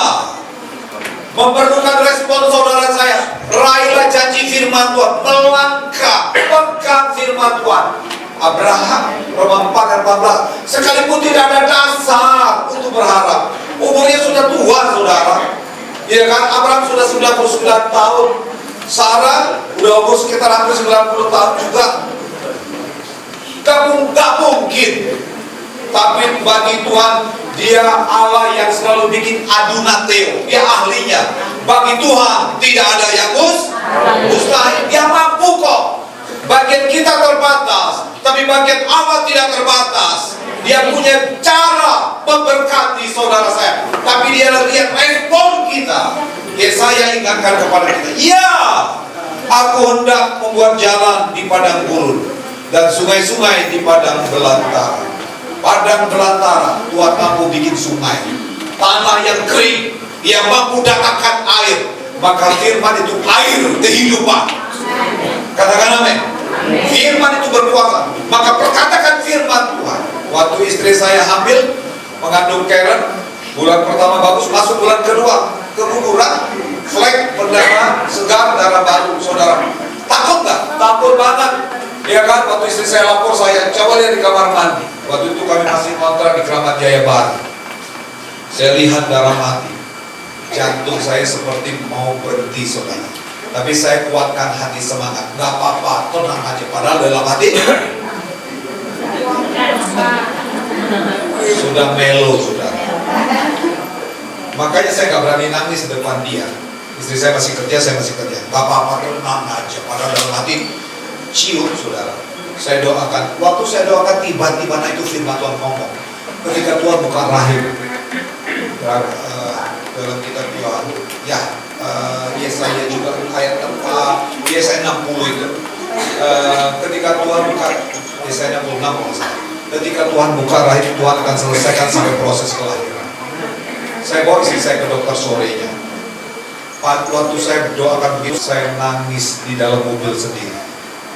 memerlukan respon saudara saya. Raihlah janji firman Tuhan, melangkah pegang firman Tuhan. Abraham, Roma 4 dan 14, sekalipun tidak ada dasar untuk berharap. Umurnya sudah tua, saudara. Ya kan, Abraham sudah 99 tahun. Sarah udah umur sekitar hampir 90 tahun juga. Gak mungkin. Tapi bagi Tuhan, dia Allah yang selalu bikin adunateo. Dia ahlinya. Bagi Tuhan tidak ada yang mustahil. Dia mampu kok. Bagian kita terbatas, tapi bagian Allah tidak terbatas. Dia punya cara memberkati saudara saya, tapi dia lihat respon kita. Yesaya ingatkan kepada kita, ya, aku hendak membuat jalan di padang gurun dan sungai-sungai di padang belantara. Padang belantara, Tuhan mampu bikin sungai. Tanah yang kering, Dia mampu datangkan air. Maka firman itu air kehidupan. Katakan amin. Firman itu berkuasa. Maka perkatakan firman Tuhan. Waktu istri saya hamil, mengandung Karen, bulan pertama bagus, masuk bulan kedua keguguran, flek, berdarah, segar, darah baru, saudara. Takut nggak? Takut banget. Ya kan, waktu istri saya lapor, saya coba lihat di kamar mandi. Waktu itu kami masih kontrak di Keramat Jaya Baru. Saya lihat darah mati. Jantung saya seperti mau berhenti, saudara. Tapi saya kuatkan hati semangat. Nggak apa-apa, tenang aja. Padahal dalam hati sudah melo, saudara. Makanya saya nggak berani nangis di depan dia. Istri saya masih kerja, saya masih kerja. Nggak apa-apa, tenang aja. Padahal dalam hati cium, saudara. Saya doakan. Waktu saya doakan, tiba-tiba itu firman Tuhan ngomong. Ketika Tuhan buka rahim, dalam kitab Yohanes, ya, Yesaya juga ayat Yesaya 60 itu. Ketika Tuhan buka Yesaya 66, ketika Tuhan buka rahim, Tuhan akan selesaikan sampai proses kelahiran. Saya bawa istri saya ke dokter sorenya. Waktu saya doakan begitu, saya nangis di dalam mobil sendiri.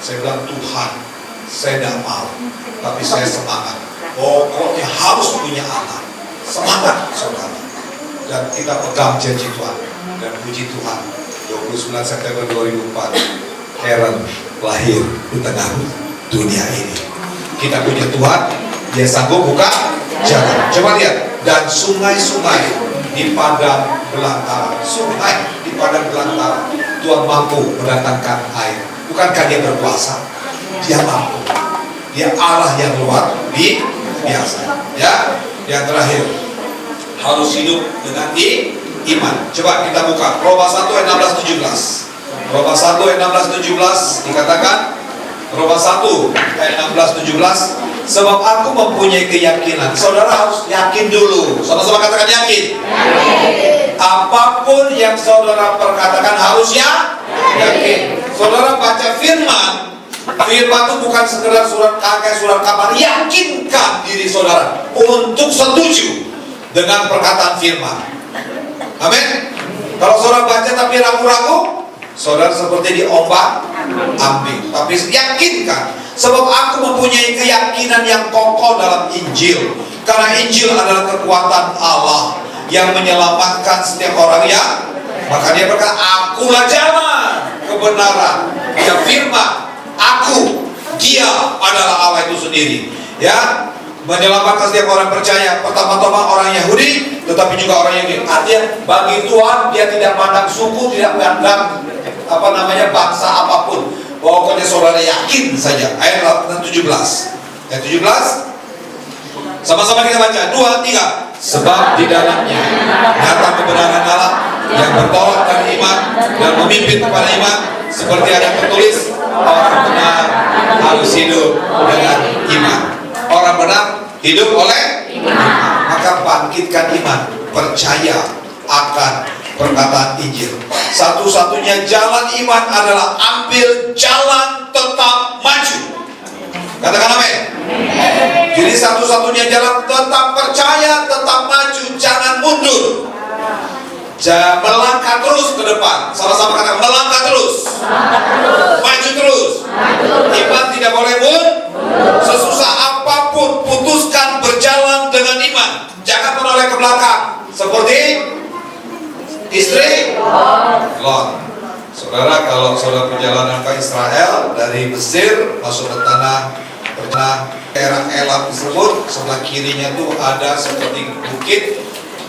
Saya bilang, Tuhan, saya tidak mau, tapi saya semangat. Pokoknya harus punya anak. Semangat, saudara. Dan kita pegang janji Tuhan. Dan puji Tuhan, 29 September 2004, Karen lahir di tengah dunia ini. Kita punya Tuhan, Dia sanggup buka jalan. Coba lihat, dan sungai-sungai di padang belantara. Sungai di padang belantara. Tuhan mampu mendatangkan air. Bukankah Dia berkuasa? Dia mampu. Dia Allah yang luar biasa. Ya, yang terakhir, harus hidup dengan iman. Coba kita buka Roma 1 ayat 16-17. Roma 1 ayat 16-17 dikatakan, Roma 1 ayat 16-17, sebab aku mempunyai keyakinan. Saudara harus yakin dulu. Sama-sama katakan yakin. Apapun yang saudara perkatakan harus yakin. Saudara baca firman. Firman itu bukan sekedar surat kayak surat kabar. Yakinkan diri saudara untuk setuju dengan perkataan firman. Amin. Kalau saudara baca tapi ragu-ragu, saudara seperti diombak ambing. Tapi yakinkan, sebab aku mempunyai keyakinan yang kokoh dalam Injil. Karena Injil adalah kekuatan Allah yang menyelamatkan setiap orang yang. Maka Dia berkata, akulah jalan, kebenaran. Dia firman, aku, dia adalah Allah itu sendiri. Ya, menyelamatkan setiap orang percaya. Pertama-tama orang Yahudi, tetapi juga orang Yahudi. Artinya bagi Tuhan dia tidak pandang suku, tidak pandang bangsa apapun. Pokoknya saudara yakin saja. Ayat 17. Ayat 17. Sama-sama kita baca. 2, 3. Sebab di dalamnya nyata kebenaran Allah yang bertolak dari iman dan memimpin kepada iman, seperti ada tertulis, orang benar harus hidup dengan iman. Orang benar hidup oleh iman. Maka bangkitkan iman, percaya akan perkataan Injil. Satu-satunya jalan iman adalah ambil jalan tetap maju. Katakan amin. Jadi satu-satunya jalan tetap percaya, tetap maju, jangan mundur. Melangkah terus ke depan. Sama-sama katakan melangkah terus. Maju terus. Iman tidak boleh mundur. Sesusah apapun putuskan berjalan dengan iman. Jangan menoleh ke belakang. Seperti istri Lot. Saudara, kalau saudara perjalanan ke Israel dari Mesir masuk ke tanah daerah Elam tersebut, sebelah kirinya tuh ada seperti bukit.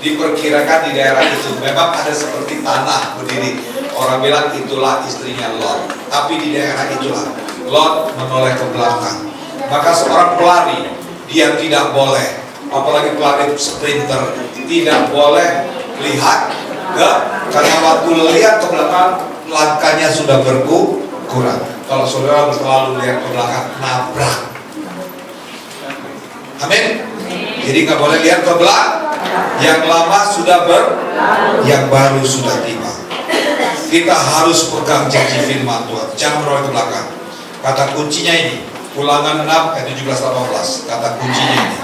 Diperkirakan di daerah itu memang ada seperti tanah berdiri. Orang bilang itulah istrinya Lot. Tapi di daerah itulah Lot menoleh ke belakang. Maka seorang pelari dia tidak boleh, apalagi pelari sprinter, tidak boleh lihat ke, karena waktu lihat ke belakang langkahnya sudah berkurang. Kalau saudara selalu lihat ke belakang, nabrak. Amin. Jadi nggak boleh lihat ke belakang. Yang lama sudah yang baru sudah tiba. Kita harus pegang janji firman Tuhan. Jangan menoleh ke belakang. Kata kuncinya ini, Ulangan 6 ayat 17-18. Kata kuncinya ini.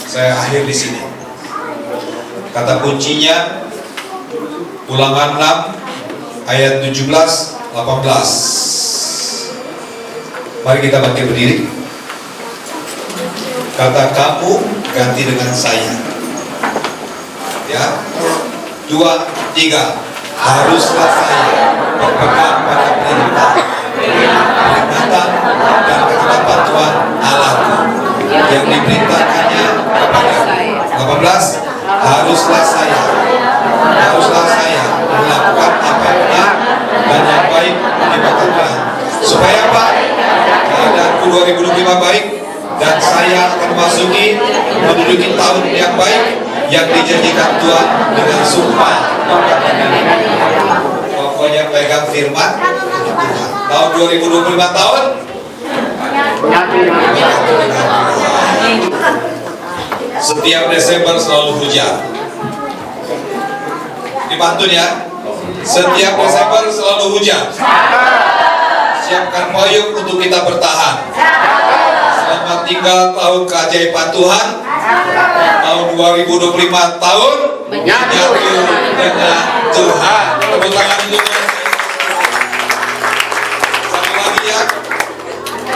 Saya akhir di sini. Kata kuncinya Ulangan 6 ayat 17-18. Mari kita bangkit berdiri. Kata kamu ganti dengan saya. Ya. 2, 3. Haruslah saya berpegang pada perintah, peringatan dan ketetapan Tuhan Allahku yang diperintahkannya kepada 18. Haruslah saya melakukan apa yang benar dan yang baik di mata Tuhan, supaya apa? Keadaanku 2025 baik dan saya akan menduduki tahun yang baik yang dijanjikan Tuhan dengan sumpah. Pokoknya pegang firman Tuhan. Tahun 2025 tahun setiap Desember selalu hujan. Dipantun ya. Setiap Desember selalu hujan. Siapkan payung untuk kita bertahan. Selamat tinggal tahun keajaiban Tuhan. Tahun 2025 tahun menyatu dengan Tuhan. Tepuk tangan untuk satu lagi ya.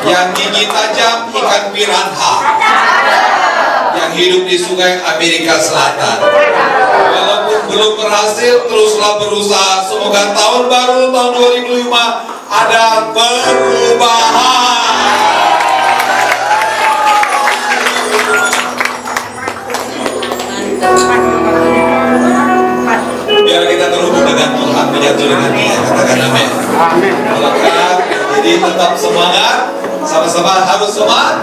Yang gigi tajam ikan piranha yang hidup di sungai Amerika Selatan. Walaupun belum berhasil, teruslah berusaha. Semoga tahun baru tahun 2005 ada perubahan. Biar kita terhubung dengan Tuhan, menyatu dengan Dia. Katakan amin. Melekat, jadi tetap semangat. Sama-sama harus semangat.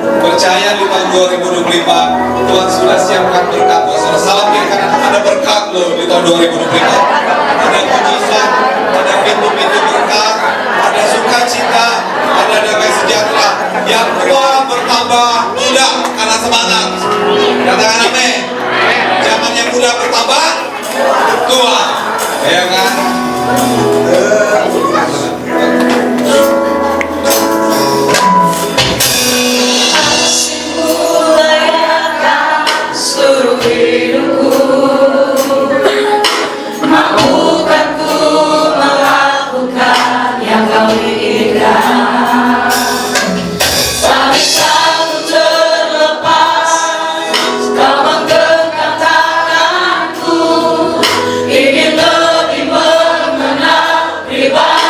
Percaya di tahun 2025 Tuhan sudah siapkan berkat. Salam kiri kanan, ada berkat loh di tahun 2025. Ada mujizat, ada pintu-pintu berkat, ada sukacita, ada damai sejahtera. Yang tua bertambah muda karena semangat. Katakan amin. Jangan yang muda bertambah tua, ya kan? Ingin lebih mengenal pribadi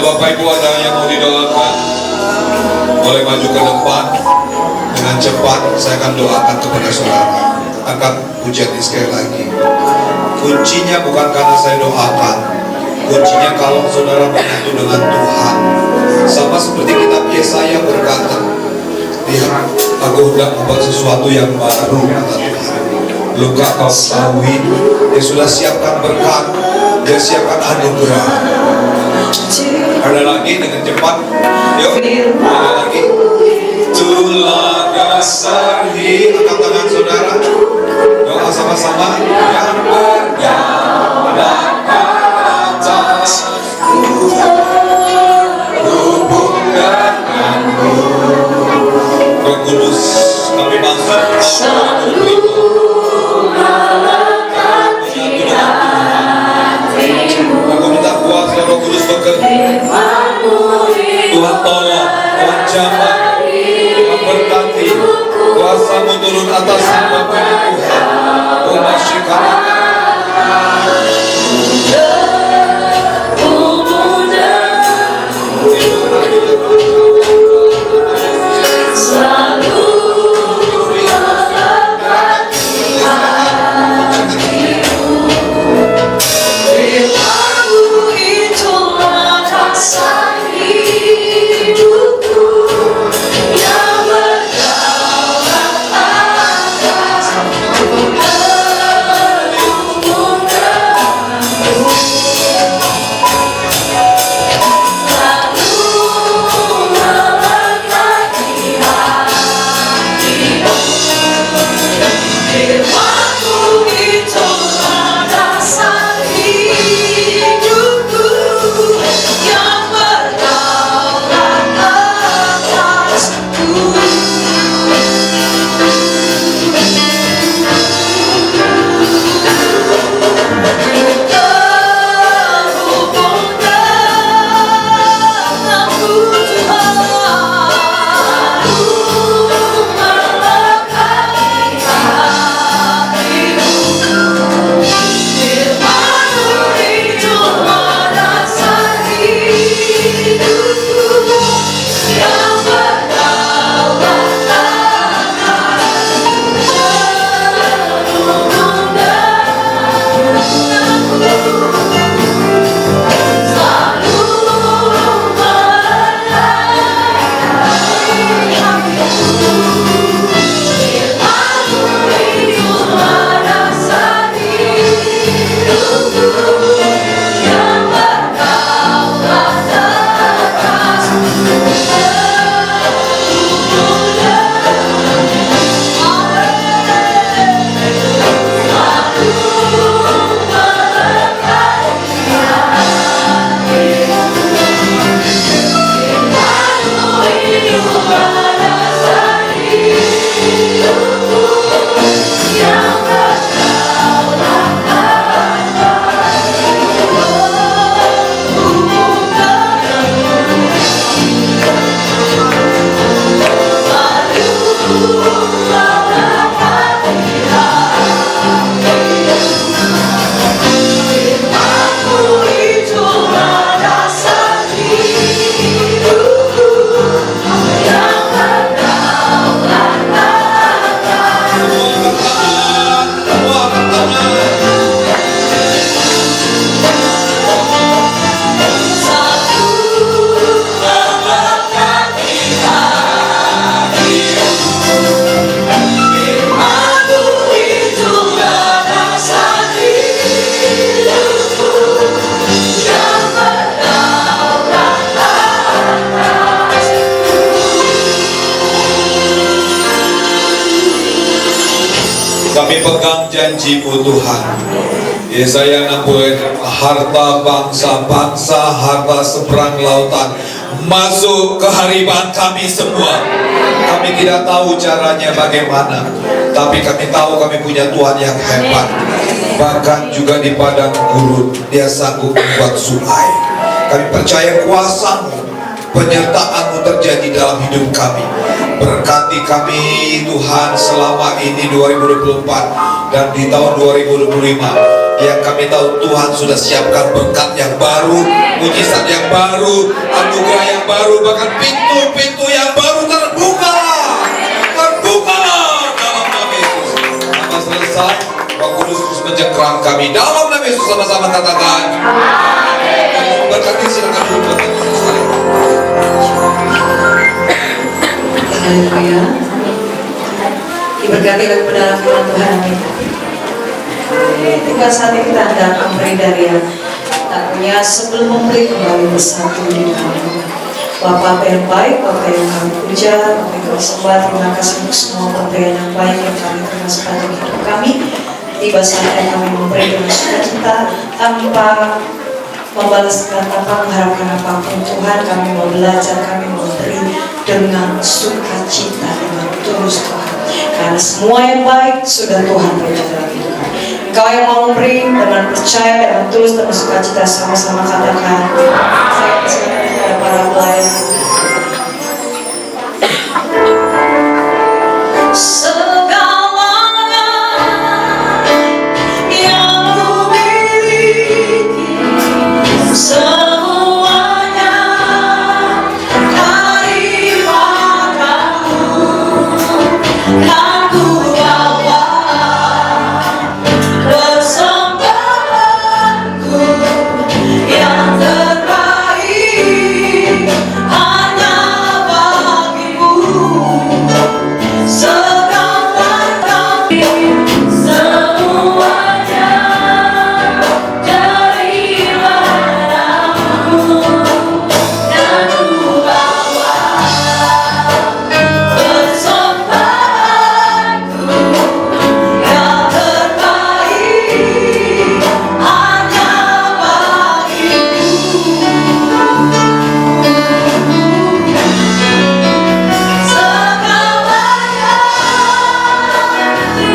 Bapak Ibu ada yang mau didoakan, boleh maju ke depan dengan cepat. Saya akan doakan kepada saudara. Angkat pujian ini sekali lagi. Kuncinya bukan karena saya doakan, kuncinya kalau saudara menyatu dengan Tuhan. Sama seperti kitab Yesaya berkata, lihat, aku hendak membuat sesuatu yang baru, kata Tuhan. Luka kau ketahui, dia sudah siapkan berkat, dia siapkan anugerah. Ada lagi dengan cepat. Yuk, ada lagi. Itulah dasar hidup. Angkat tangan saudara. Doa sama-sama. Yang berdaulat atas hubung denganmu. Roh Kudus, kami masuk. Aku minta kuasa Roh Kudus bekerja. Tuhan tolong, Tuhan jamah, Tuhan berkati, kuasa-Mu turun atas hamba Tuhan. Umat syikana. Kami pegang janji-Mu Tuhan. Yesaya 60, harta bangsa-bangsa, harta seberang lautan masuk ke hariban kami semua. Kami tidak tahu caranya bagaimana, tapi kami tahu kami punya Tuhan yang hebat. Bahkan juga di padang gurun Dia sanggup membuat sungai. Kami percaya kuasa-Mu, penyertaan-Mu terjadi dalam hidup kami. Berkati kami Tuhan selama ini 2024 dan di tahun 2025. Yang kami tahu Tuhan sudah siapkan berkat yang baru, mujizat yang baru, anugerah yang baru, bahkan pintu-pintu yang baru terbuka dalam nama Yesus. Nama selesai, Roh Kudus terus mencengkram kami dalam nama Yesus. Sama-sama katakan amin. Berkati, silakan duduk. Haleluya. Diberkati kepada firman Tuhan. Tinggal saat ini kita hendak memberi dari yang takutnya sebelum memberi kembali bersatu di dalam Bapa yang baik, Bapa yang kami puja, kami bersembah, terima kasih untuk semua pemberian yang baik yang kami terima sepanjang hidup kami. Tiba saatnya kami memberi dengan sukacita tanpa membalaskan, tanpa mengharapkan apapun. Tuhan, kami mau belajar, kami memberi dengan sukacita, dengan tulus Tuhan. Karena semua yang baik sudah Tuhan berikan dalam hidup kami. Engkau yang mau memberi dengan percaya, dengan tulus, dengan sukacita, sama-sama katakan. Saya persilakan kepada para pelayan. Segalanya yang ku miliki, semuanya dari padamu, kan ku bawa persembahanku yang terbaik hanya bagimu. Segala kami semuanya dari padamu, dan ku bawa persembahanku yang terbaik hanya bagimu. Segalanya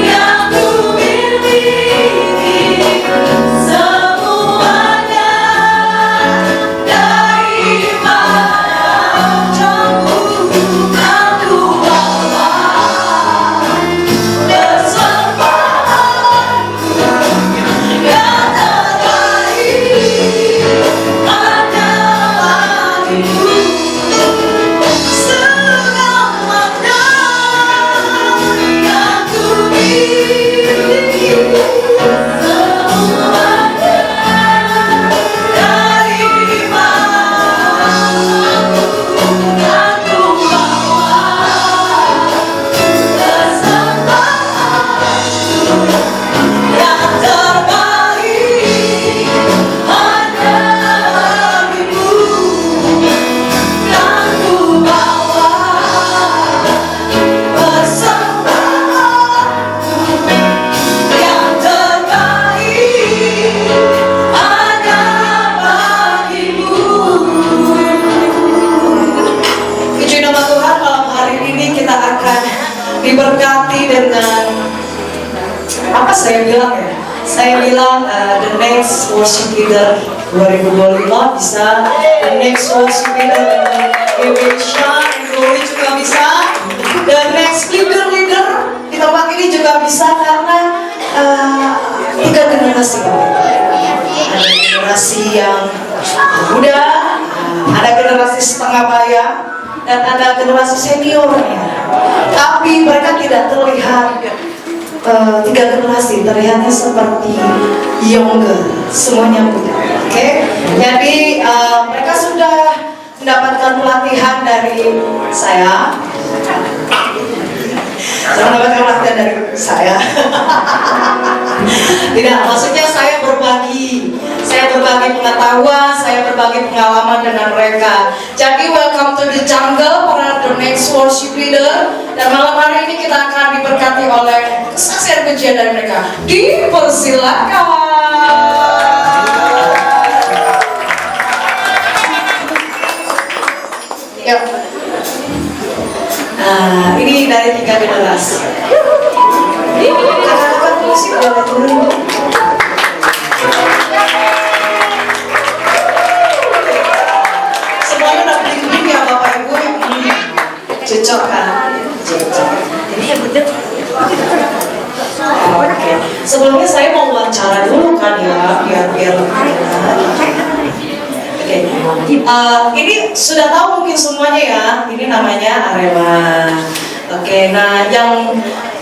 yang ku miliki, semuanya dari padamu, kan ku bawa persembahanku yang terbaik hanya bagimu. Segalanya yang ku miliki, semuanya dari padamu, kan ku bawa persembahanku yang terbaik hanya bagimu, kan ku bawa persembahanku yang terbaik hanya bagimu. Puji nama Tuhan, malam hari ini kita akan diberkati dengan apa saya bilang ya? Saya bilang the next worship leader 2025 bisa, the next worship leader Indonesia juga bisa, the next leader di tempat ini juga bisa, karena tiga generasi. Ada generasi yang muda, ada generasi setengah baya, dan ada generasi seniornya. Tapi mereka tidak terlihat tiga generasi, terlihatnya seperti younger, semuanya muda. Oke? Jadi mereka sudah mendapatkan pelatihan dari saya. Mendapatkan pelatihan dari saya. Tidak, maksudnya saya berbagi pengetahuan, saya berbagi pengalaman dengan mereka. Jadi welcome to the jungle para the next worship leader. Dan malam hari ini kita akan diberkati oleh kesaksian pujian dari mereka. Dipersilakan. Yuk. Nah, ini dari 3 generasi. Kakak-kakak musik boleh turun. Semuanya udah bling-bling ya Bapak Ibu. Cocok kan? Cocok. Ini yang betul. Oke. Sebelumnya saya mau wawancara dulu kan ya, biar. Oke. Ini sudah tahu mungkin semuanya ya. Ini namanya Arema. Oke. Nah,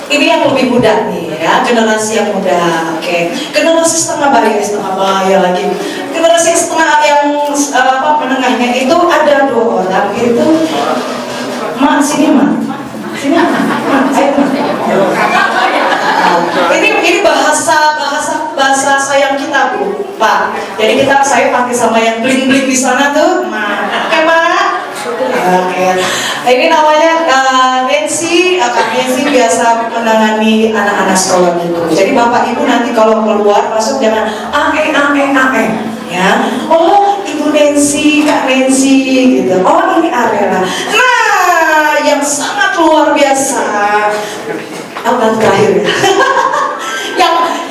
ini yang lebih muda nih ya, generasi yang muda. Oke. Generasi setengah bahaya lagi. Generasi setengah yang menengahnya itu ada 2 orang itu. Mak, sini mak. Sini mak. Ayo mak. Ini bahasa sayang kita Bu, Pak. Jadi saya pakai sama yang bling-bling di sana tuh. Oke Mak. Oke. Ini namanya Nancy. Kak Nancy biasa menangani anak-anak sekolah gitu. Jadi Bapak Ibu nanti kalau keluar masuk jangan ya. Oh, Ibu Nancy, Kak Nancy gitu. Oh, ini Arela. Nah, yang sangat luar biasa. Terakhir ya.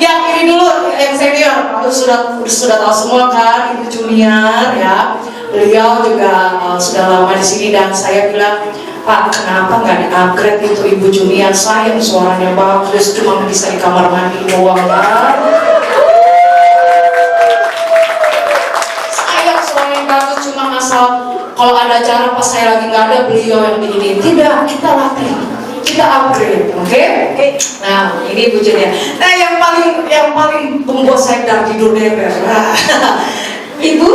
yang ini dulu, yang senior sudah tahu semua kan, Ibu Junior ya. Beliau juga sudah lama di sini dan saya bilang, Pak, kenapa nggak di-upgrade itu Ibu Junior? Sayang suaranya bagus, cuma bisa di kamar mandi doang ya. Sayang suaranya bagus, cuma asal kalau ada acara pas saya lagi nggak ada beliau yang begini. Tidak, kita latih. Kita upgrade, oke? Nah, ini Ibu Junior. Nah, yang paling membuat saya dar tidur deh, Ibu.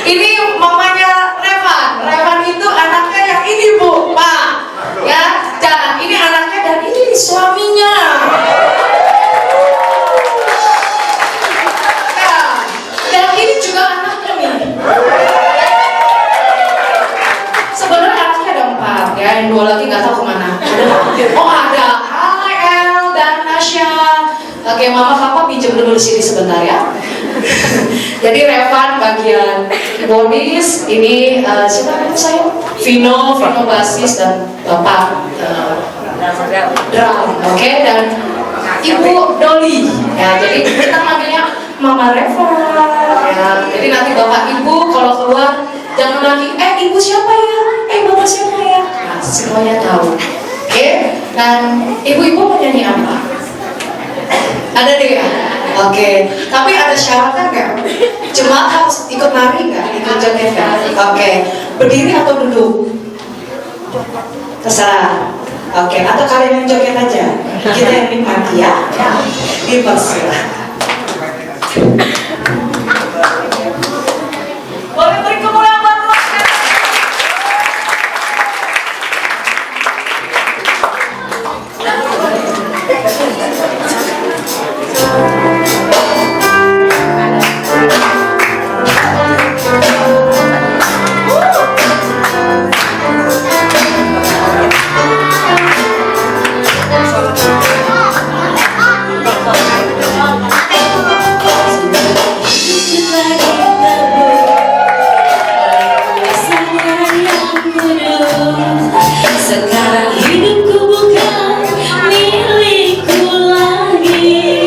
Ini mamanya Revan itu anaknya yang ini Bu, Pak. Ya, dan ini anaknya dan ini suaminya. Ya, dan ini juga anaknya nih. Sebenarnya anaknya ada 4 ya, yang 2 lagi nggak tahu kemana. Oh ada El dan Nasya. Oke, Mama Papa pinjam dulu di sini sebentar ya. Jadi Revan bagian keyboardis, ini siapa itu saya? Vino basis dan Bapak drum, oke, dan Ibu Doli. Ya, jadi kita manggilnya Mama Revan. Ya, jadi nanti Bapak Ibu kalau keluar jangan lagi, Ibu siapa ya? Bapak siapa ya? Nah, semuanya tahu. Oke, dan ibu-ibu mau nyanyi apa? Ada deh ya? Oke, tapi ada syaratnya nggak? Cuma harus ikut nari nggak? Ikut joget nggak? Oke, berdiri atau duduk? Terserah. Oke, atau kalian yang joget aja? Kita yang nikmati ya? Dipersilakan. Boleh beri kemuliaan buat Tuhan. Sekarang hidupku bukan milikku lagi.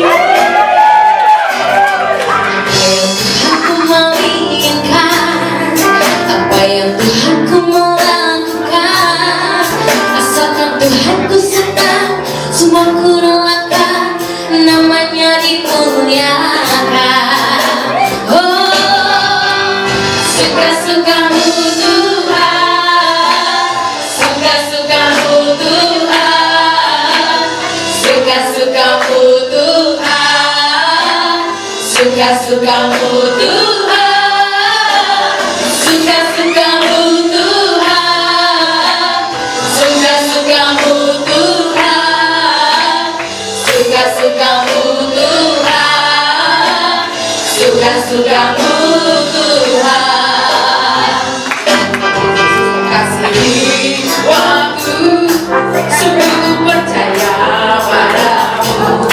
Tuhanku menginginkan apa yang Tuhanku mau lakukan. Asalkan Tuhanku senang, semua ku relakan, namanya dimuliakan. Oh, suka-sukamu Tuhan, suka-sukamu Tuhan, suka-sukamu Tuhan, suka-sukamu Tuhan, suka-sukamu Tuhan, suka-sukamu Tuhan, suka-sukamu Tuhan, suka-sukamu Tuhan. Kasih waktu sebelum percaya padamu,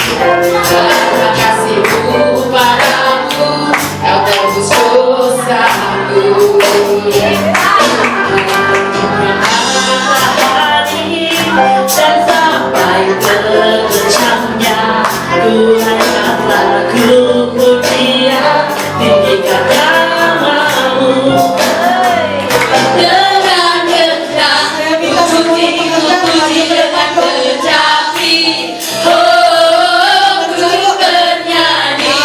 karena kasih-Mu padaku, Kau tebus dosaku. Dan sampai tercapainya Tuhan telah ku pujian, tinggikan nama-Mu. Dengan kencang ku puji dengan kecapi, oh ku bernyanyi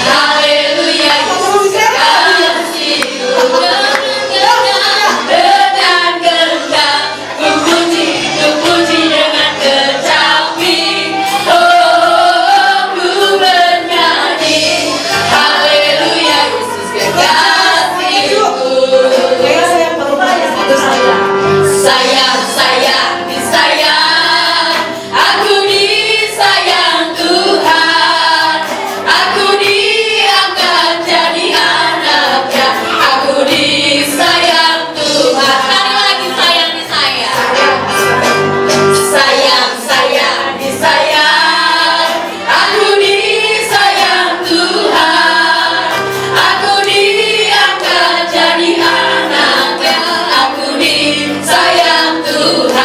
haleluya Yesus kasih-Mu. Dengan kencang ku puji dengan kecapi, oh ku bernyanyi haleluya Yesus kekasihku. Saya perlu itu saya. Sayang, disayang, aku disayang Tuhan, aku diangkat jadi anaknya, aku disayang Tuhan. Sekali lagi disayang. Sayang, disayang, aku disayang Tuhan, aku diangkat jadi anaknya, aku disayang Tuhan.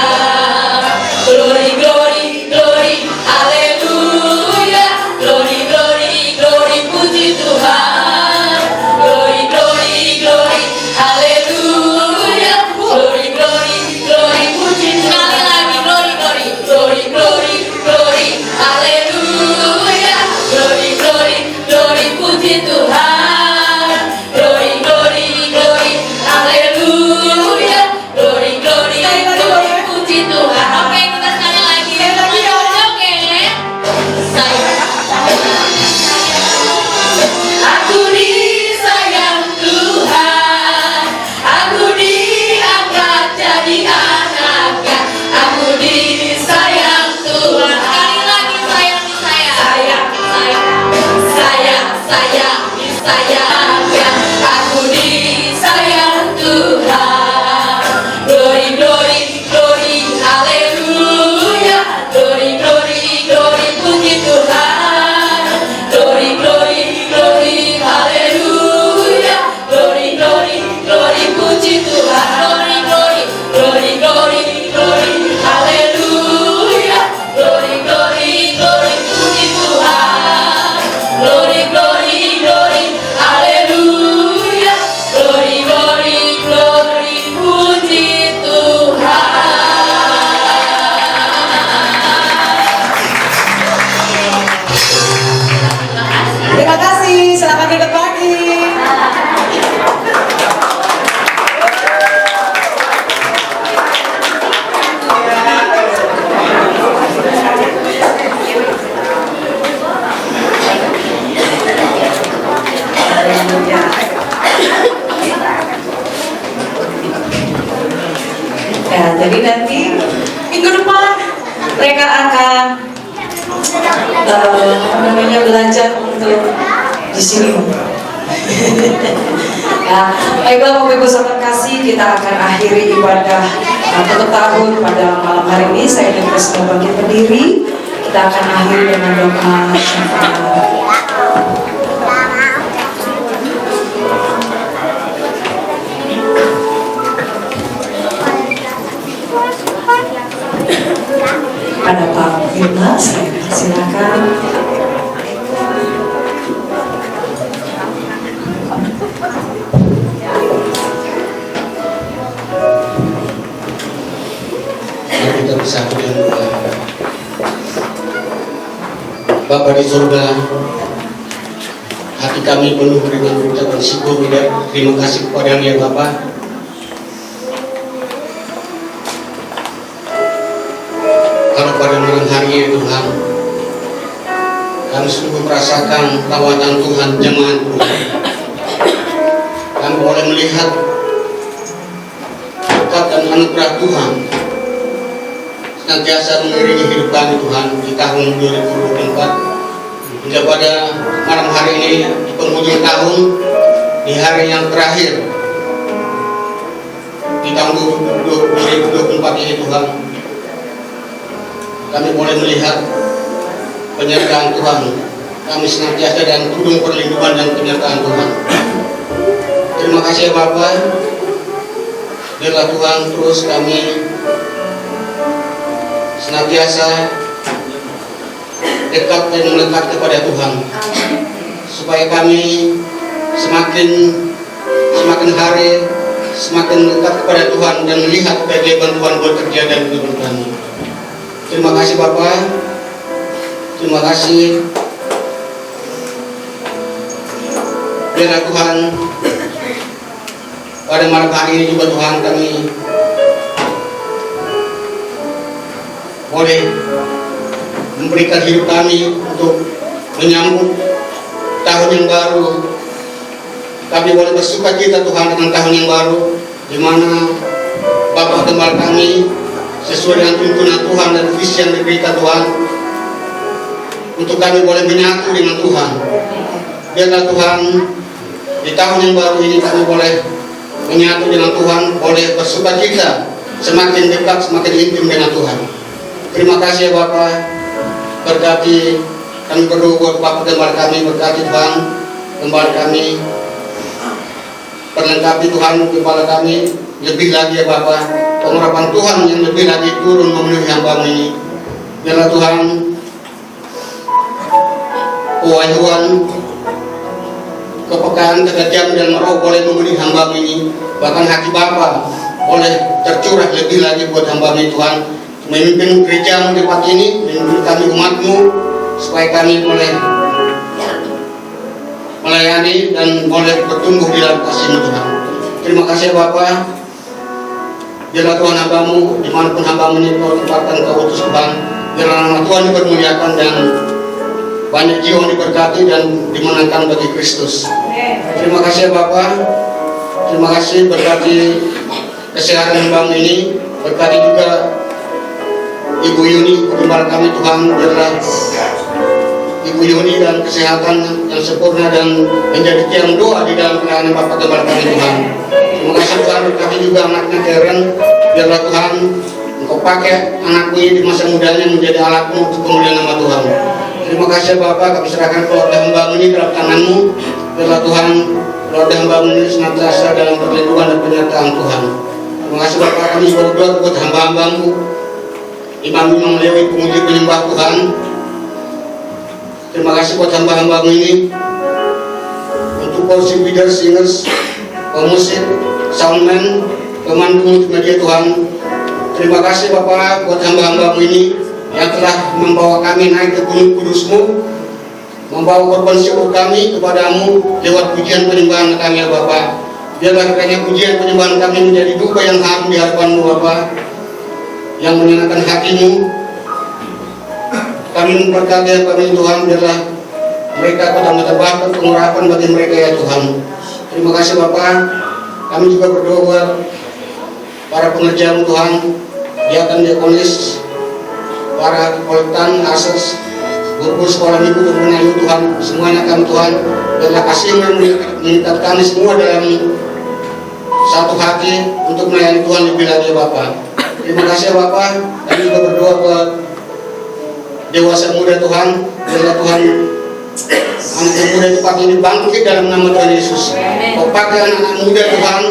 Glory, glory, glory, haleluya. Glory, glory, glory, puji Tuhan. Glory, glory, glory, haleluya. Glory, glory, glory, puji Tuhan. Sekali lagi glory, glory, glory, glory, glory, haleluya. Glory, glory, glory, puji Tuhan. Glory, glory, glory, haleluya. Glory, glory, glory, puji Tuhan. Oke, kita sekali lagi. Oke. Aku disayang Tuhan, aku diangkat jadi anaknya, aku disayang Tuhan. Sekali lagi disayang, disayang, aku disayang Tuhan. Glory, glory, glory, haleluya. Glory, glory, glory, puji Tuhan. Glory, glory, glory, haleluya. Glory, glory, glory, puji Tuhan. Glory, glory, glory, glory, glory, haleluya. Glory, glory, glory, puji Tuhan. Glory, glory, glory, haleluya. Glory, glory, glory, puji Tuhan. Terima kasih, selamat duduk lagi. Ya, jadi nanti minggu depan mereka akan belajar untuk di sini. Ya, baiklah Bapak Ibu sahabat kasih, kita akan akhiri ibadah tutup tahun pada malam hari ini. Saya dan Krisna bangkit berdiri. Kita akan akhiri dengan doa syafaat. Pada Pak Firman, saya silakan. Mari kita bersatu dengan doa. Bapa di surga, hati kami penuh dengan ucapan syukur dan terima kasih kepada Yang Bapa. Kalau pada malam hari ini Tuhan, kami sungguh merasakan lawatan Tuhan, jemaat Tuhan. Kami boleh melihat berkat dan anugerah Tuhan senantiasa mengiringi hidup kami Tuhan di tahun 2024 hingga pada malam hari ini di penghujung tahun, di hari yang terakhir di tahun 2024 ini Tuhan. kami boleh melihat penyertaan Tuhan. Kami senantiasa dan tudung perlindungan dan penyertaan Tuhan. Terima kasih Bapa. Biarlah Tuhan terus kami senantiasa dekat dan melekat kepada Tuhan, supaya kami semakin hari semakin dekat kepada Tuhan dan melihat keajaiban Tuhan bekerja dalam kehidupan kami. Terima kasih Bapa. Terima kasih. Biarlah Tuhan pada malam hari ini juga Tuhan kami boleh memberikan hidup kami untuk menyambut tahun yang baru. Kami boleh bersukacita Tuhan dengan tahun yang baru, di mana Bapak Gembala kami sesuai dengan tuntunan Tuhan dan visi yang diberikan Tuhan, untuk kami boleh menyatu dengan Tuhan. Biarlah Tuhan di tahun yang baru ini kami boleh menyatu dengan Tuhan, boleh bersukacita, semakin dekat, semakin intim dengan Tuhan. Terima kasih Bapak. Berkati kami berdoa buat Bapak Gembala kami, berkati Tuhan Gembala kami, perlengkapi Tuhan Gembala kami lebih lagi ya Bapak, pengharapan Tuhan yang lebih lagi turun memenuhi hamba ini. Biarlah Tuhan kewahyuan, kepekaan, kegajian dan roh boleh memenuhi hamba ini, bahkan hati Bapa boleh tercurah lebih lagi buat hamba ini Tuhan, memimpin gereja di tempat ini, memimpin kami umat-Mu, supaya kami boleh melayani dan boleh bertumbuh di dalam kasih-Mu Tuhan. Terima kasih Bapa. Biarlah Tuhan hamba-Mu, dimanapun hamba-Mu ini Kau tempatkan, Kau utus Tuhan, biarlah nama Tuhan dipermuliakan dan banyak jiwa diberkati dan dimenangkan bagi Kristus. Terima kasih Bapa. Terima kasih, berkati kesehatan hamba-Mu ini, berkati juga Ibu Yuni, Gembala kami Tuhan, biarlah Ibu Yuni dan kesehatan yang sempurna dan menjadi tiang doa di dalam pelayanan Bapak Gembala kami Tuhan. Terima kasih Tuhan, berkati juga anaknya Karen, biarlah Tuhan Engkau pakai anakku ini di masa mudanya menjadi alat-Mu untuk kemuliaan nama Tuhan. Terima kasih Bapak, kami serahkan keluarga hamba-Mu ini dalam tangan-Mu. Biarlah Tuhan keluarga hamba-Mu ini senantiasa dalam perlindungan dan penyertaan Tuhan. Terima kasih Bapak, kami berdoa buat hamba-hamba-Mu, imam-imam Lewi, pemuji penyembah Tuhan. Terima kasih buat hamba-hamba-Mu ini, untuk worship leader, singers, pemusik, soundman, pemandu untuk media Tuhan. Terima kasih Bapak buat hamba-hamba-Mu ini yang telah membawa kami naik ke gunung kudus-Mu, membawa korban syukur kami kepadamu lewat pujian penyembahan kami ya Bapak. Biarlah kiranya pujian penyembahan kami menjadi duka yang harum di hadapan-Mu Bapak, yang menyenangkan hati-Mu. Kami memberkati kami Tuhan, biarlah mereka Kau tambah pengurapan bagi mereka ya Tuhan. Terima kasih Bapak. Kami juga berdoa buat para pengerja-Mu Tuhan, diakan diakonis, para kolektan, ases, guru sekolah minggu dan penayu Tuhan, semuanya kami Tuhan, biarlah kasih mengikat kami semua dalam satu hati untuk melayani Tuhan lebih lagi Bapak. Terima kasih Bapak. Kami juga berdoa buat dewasa muda Tuhan, biarlah Tuhan anak muda tempat ini bangkit dalam nama Tuhan Yesus. Kau pakai anak-anak muda Tuhan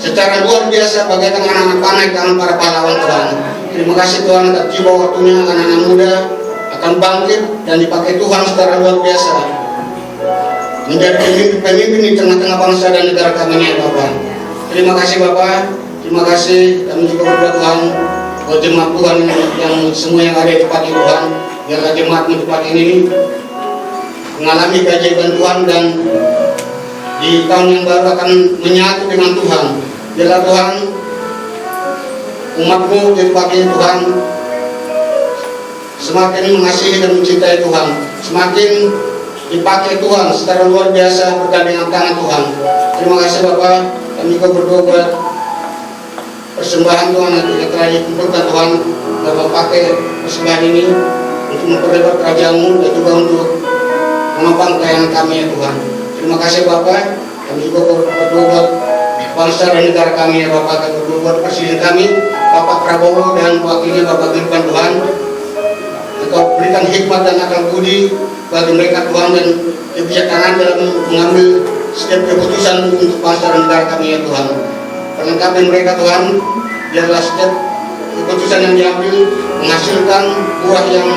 secara luar biasa bagaikan anak-anak panah di tangan para pahlawan Tuhan. Terima kasih Tuhan atas jiwa waktunya anak-anak muda akan bangkit dan dipakai Tuhan secara luar biasa menjadi pemimpin di tengah-tengah bangsa dan negara kami ya Bapak. Terima kasih Bapak. Terima kasih. Kami juga berdoa Tuhan buat jemaat Tuhan yang semua yang ada di tempat ini Tuhan, biarlah jemaat di tempat ini mengalami keajaiban Tuhan dan di tahun yang baru akan menyatu dengan Tuhan. Biarlah Tuhan umat-Mu di tempat ini Tuhan semakin mengasihi dan mencintai Tuhan, semakin dipakai Tuhan secara luar biasa bergandengan tangan Tuhan. Terima kasih Bapak. Kami juga berdoa buat persembahan Tuhan yang telah dikumpulkan Tuhan, Bapak pakai persembahan ini untuk memperlebar kerajaan-Mu dan juga untuk mengembangkan pelayanan kami ya Tuhan. Terima kasih Bapak. Kami juga berdoa buat bangsa dan negara kami ya Bapak. Kami berdoa buat presiden kami Bapak Prabowo dan wakilnya Bapak Gibran Tuhan. berikan hikmat dan akal budi bagi mereka Tuhan, dan kebijaksanaan dalam mengambil setiap keputusan untuk bangsa dan negara kami ya Tuhan. Perlengkapi mereka Tuhan, biarlah setiap keputusan yang diambil menghasilkan buah yang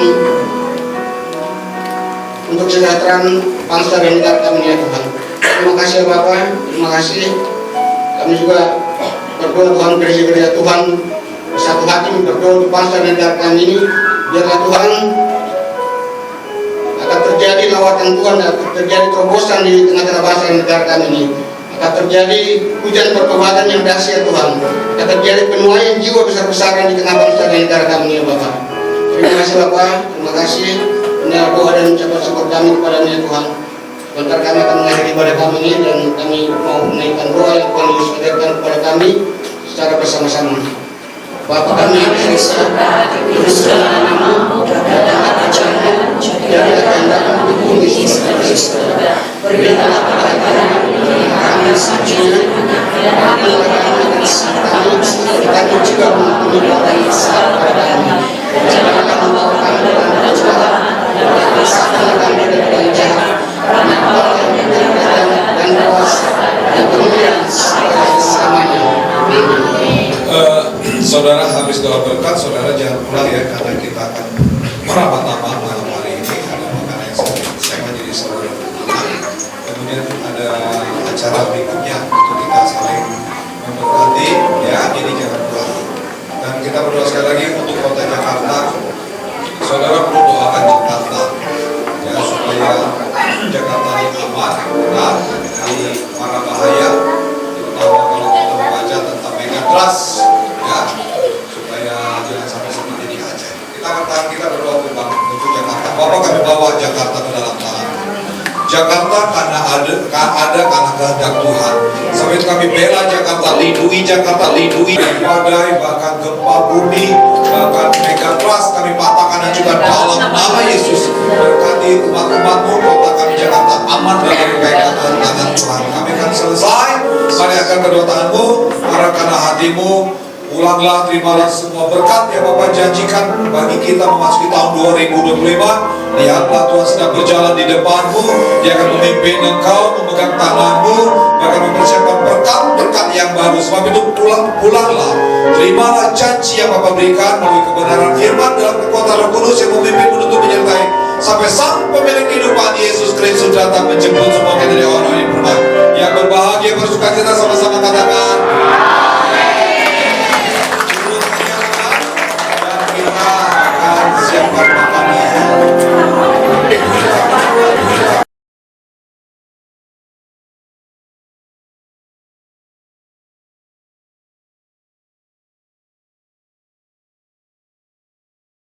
untuk kesejahteraan bangsa dan negara kami ya Tuhan. Terima kasih ya Bapak, terima kasih. Kami juga berdoa Tuhan, gereja-gereja Tuhan bersatu hati berdoa untuk bangsa dan negara kami ini. Biarlah Tuhan akan terjadi lawatan Tuhan, akan terjadi terobosan di tengah-tengah bangsa dan negara kami ini. Akan terjadi hujan pertobatan yang dahsyat Tuhan. Akan terjadi penuaian jiwa besar-besaran di tengah bangsa dan negara kami ini ya Bapak. Terima kasih Bapak, terima kasih. Inilah doa dan ucapan syukur kami kepada-Mu ya Tuhan. Sebentar kami akan mengakhiri ibadah kami ini, dan kami mau menaikkan doa yang Tuhan Yesus ajarkan kepada kami secara bersama-sama. Bapa kami yang di surga, dikuduskanlah nama-Mu, datanglah kerajaan-Mu, jadilah kehendakmu di bumi seperti di surga. Berilah kepada kami kami selanjutnya, dan ampunilah kami kesalahan kami, seperti kami juga mengampuni orang yang salah kepada kami. Janganlah kami membawa kami dalam pencobaan, dan bebaskanlah kami dari yang jahat. Karena Engkau yang menciptakan dan kuasa dan kemuliaan sampai selamanya. Amin. Saudara, habis doa berkat, saudara jangan pulang ya, karena kita akan merapat nama malam hari ini. Ada makanan yang saya menjadi saudara berkenan. Kemudian ada acara berikutnya untuk kita saling memberkati ya, ini jangan pulang. Dan kita berdoa sekali lagi untuk kota Jakarta. Saudara perlu doakan Jakarta ya, supaya Jakarta ini aman, benar, dari mara bahaya, terutama kalau kita membaca tentang megatrust ya, supaya jangan sampai seperti di Aceh. Kita akan kita berdoa untuk Jakarta. Bapak, kami bawa Jakarta ke dalam tangan. Jakarta karena ada karena kehendak Tuhan. Sampai kami bela Jakarta, lindungi Jakarta, lindungi dari badai, bahkan gempa bumi, bahkan megatrust kami patahkan dan juga dalam nama Yesus. Berkati umat-umat-Mu, kota kami Jakarta aman dari pegangan tangan Tuhan. Kami akan selesai. Mari akan kedua tangan-Mu, arahkanlah hatimu. Ulanglah, terimalah semua berkat yang Bapak janjikan bagi kita memasuki tahun 2025. Lihatlah Tuhan sedang berjalan di depan-Mu. Dia akan memimpin Engkau, memegang tangan-Mu, akan mempersiapkan berkat-berkat yang baru. Sebab itu pulanglah, terimalah janji yang Bapak berikan melalui kebenaran firman dalam kekuatan Roh Kudus yang memimpin, menuntun, menyertai sampai sang pemilik kehidupan Yesus Kristus datang menjemput semua kita dari orang yang berbaik.